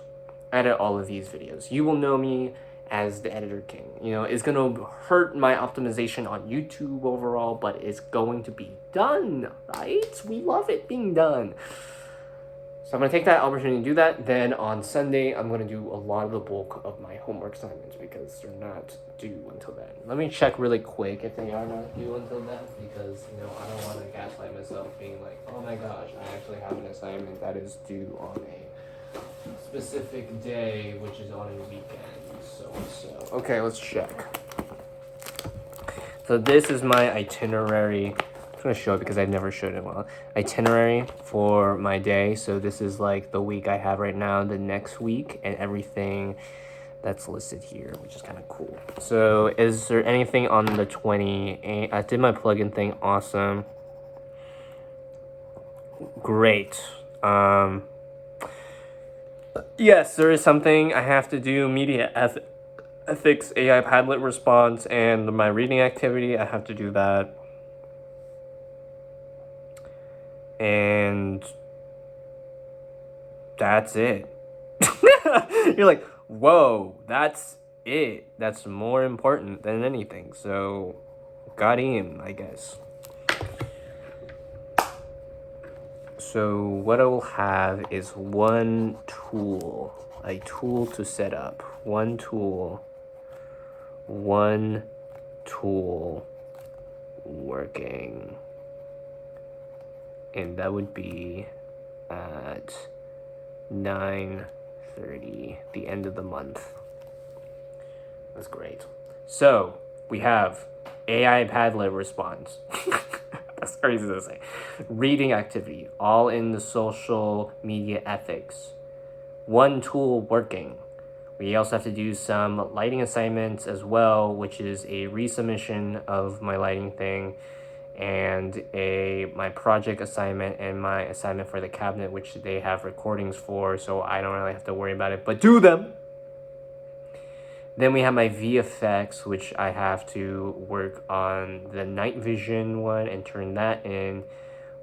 all of these videos. You will know me as the editor king. It's gonna hurt my optimization on YouTube overall, but it's going to be done, right? We love it being done. So I'm gonna take that opportunity to do that. Then on Sunday, I'm gonna do a lot of the bulk of my homework assignments because they're not due until then. Let me check really quick if they are not due until then, because I don't want to gaslight myself being like, oh my gosh, I actually have an assignment that is due on a specific day, which is on a weekend. So okay, let's check. So this is my itinerary. I'm gonna show it because I've never showed it well. Itinerary for my day. So this is like the week I have right now, the next week, and everything that's listed here, which is kind of cool. So is there anything on the 20? I did my plugin thing. Awesome. Great. Yes, there is something I have to do. Media ethics, AI Padlet response, and my reading activity. I have to do that. And that's it. You're like, whoa, that's it. That's more important than anything. So got him, I guess. So what I will have is one tool, a tool to set up. One tool working. And that would be at 9:30, the end of the month. That's great. So we have AI Padlet response. That's crazy to say. Reading activity, all in the social media ethics. One tool working. We also have to do some lighting assignments as well, which is a resubmission of my lighting thing, and my project assignment and my assignment for the cabinet, which they have recordings for, so I don't really have to worry about it, but do them. Then we have my VFX, which I have to work on the night vision one and turn that in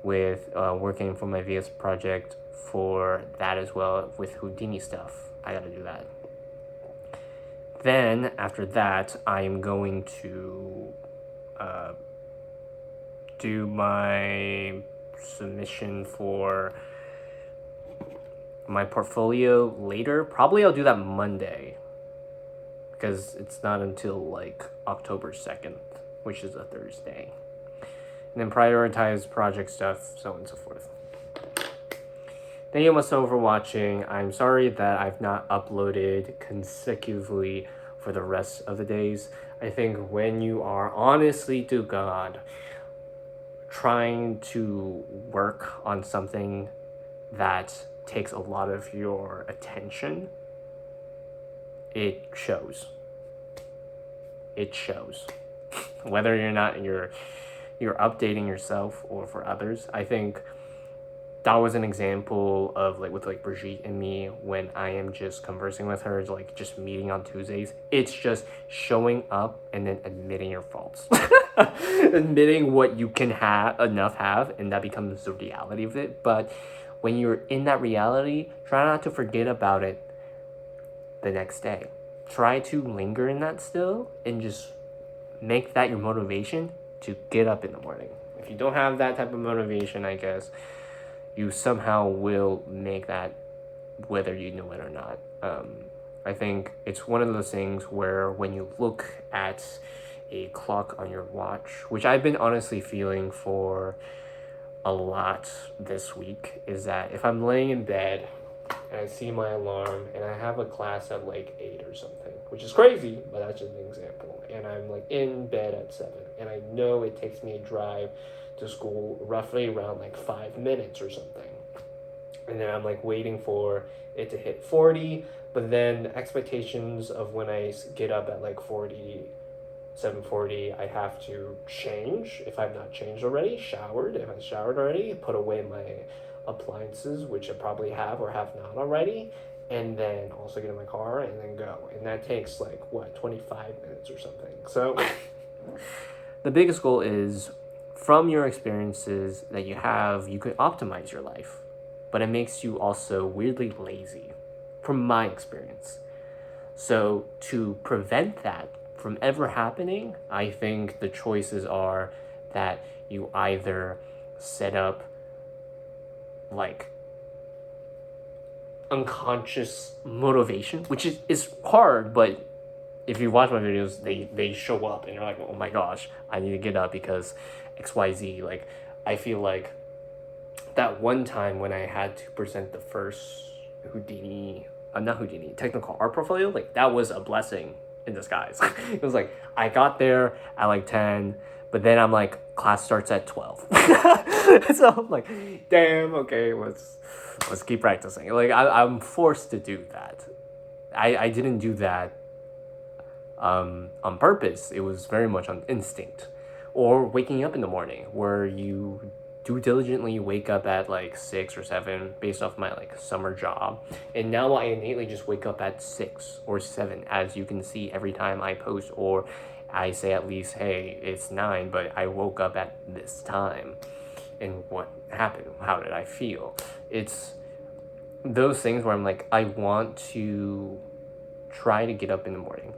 with working for my VS project for that as well with Houdini stuff. I gotta do that. Then after that, I am going to do my submission for my portfolio later. Probably I'll do that Monday, because it's not until like October 2nd, which is a Thursday. And then prioritize project stuff, so on and so forth. Thank you so much for watching. I'm sorry that I've not uploaded consecutively for the rest of the days. I think when you are honestly to God trying to work on something that takes a lot of your attention, it shows. It shows. Whether you're not you're updating yourself or for others. I think that was an example of like with like Brigitte and me when I am just conversing with her, like just meeting on Tuesdays. It's just showing up and then admitting your faults. Admitting what you can have, and that becomes the reality of it. But when you're in that reality, try not to forget about it the next day. Try to linger in that still and just make that your motivation to get up in the morning. If you don't have that type of motivation, I guess you somehow will make that, whether you know it or not. I think it's one of those things where when you look at a clock on your watch, which I've been honestly feeling for a lot this week, is that if I'm laying in bed and I see my alarm and I have a class at like 8 or something, which is crazy, but that's just an example, and I'm like in bed at 7 and I know it takes me a drive to school roughly around like 5 minutes or something, and then I'm like waiting for it to hit 40, but then the expectations of when I get up at like 7:40, I have to change if I've not changed already, showered if I showered already, put away my appliances, which I probably have or have not already, and then also get in my car and then go, and that takes like 25 minutes or something. So the biggest goal is, from your experiences that you have, you could optimize your life, but it makes you also weirdly lazy, from my experience. So to prevent that from ever happening, I think the choices are that you either set up like unconscious motivation, which is hard, but if you watch my videos, they show up and you're like, oh my gosh, I need to get up because XYZ. Like, I feel like that one time when I had to present the first technical art portfolio, like that was a blessing in disguise. It was like, I got there at like 10, but then I'm like, class starts at 12. So I'm like, damn, okay, let's keep practicing. Like, I'm forced to do that. I didn't do that on purpose. It was very much on instinct. Or waking up in the morning, where you do diligently wake up at like 6 or 7 based off my like summer job, and now I innately just wake up at 6 or 7, as you can see every time I post, or I say at least, hey, it's 9, but I woke up at this time. And what happened? How did I feel? It's those things where I'm like, I want to try to get up in the morning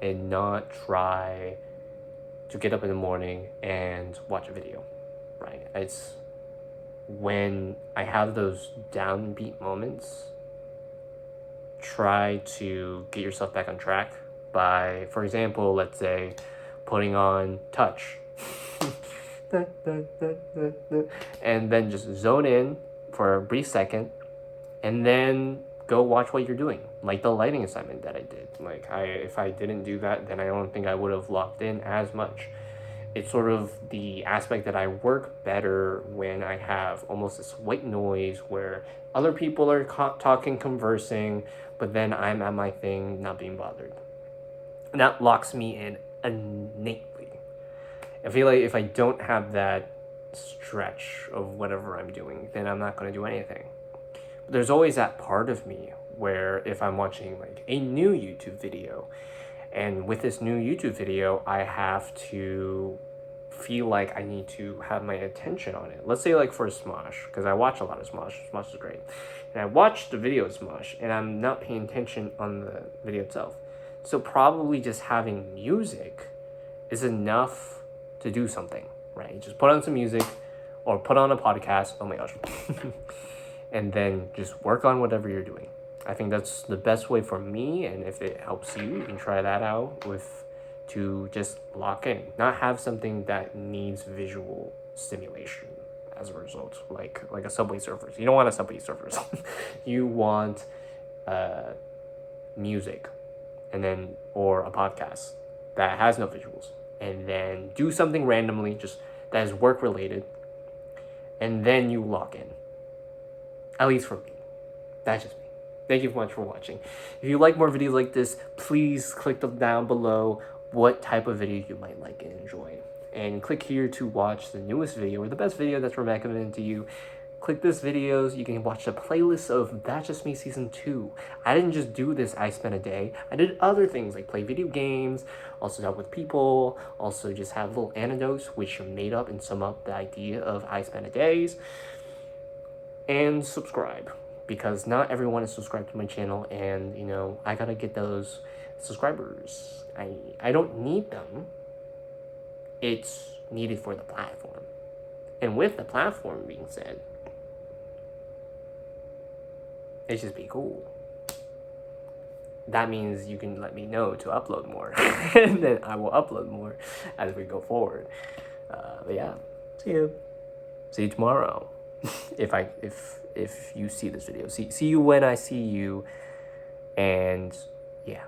and not try to get up in the morning and watch a video, right? It's when I have those downbeat moments, try to get yourself back on track by, for example, let's say, putting on Touch. And then just zone in for a brief second, and then go watch what you're doing, like the lighting assignment that I did. Like, if I didn't do that, then I don't think I would have locked in as much. It's sort of the aspect that I work better when I have almost this white noise where other people are talking, conversing, but then I'm at my thing, not being bothered. And that locks me in innately. I feel like if I don't have that stretch of whatever I'm doing, then I'm not going to do anything. But there's always that part of me where if I'm watching like a new YouTube video, and with this new YouTube video, I have to feel like I need to have my attention on it. Let's say like for Smosh, because I watch a lot of Smosh. Smosh is great. And I watch the video of Smosh, and I'm not paying attention on the video itself. So probably just having music is enough to do something, right? Just put on some music or put on a podcast. Oh my gosh. And then just work on whatever you're doing. I think that's the best way for me, and if it helps you, you can try that out to just lock in. Not have something that needs visual stimulation as a result, like a Subway Surfers. You don't want a Subway Surfers. You want music, and then, or a podcast that has no visuals, and then do something randomly, just that is work related, and then you lock in. At least for me. That's just me. Thank you so much for watching. If you like more videos like this, please click down below what type of video you might like and enjoy. And click here to watch the newest video, or the best video that's recommended to you. Click this video so you can watch the playlist of That's Just Me Season 2. I didn't just do this I Spent a Day. I did other things like play video games, also talk with people, also just have little anecdotes which are made up and sum up the idea of I Spent a Days. And subscribe, because not everyone is subscribed to my channel, and you know, I gotta get those subscribers. I don't need them. It's needed for the platform. And with the platform being said, it just be cool. That means you can let me know to upload more, and then I will upload more as we go forward. But yeah, see you tomorrow. If you see this video, see you when I see you, and yeah.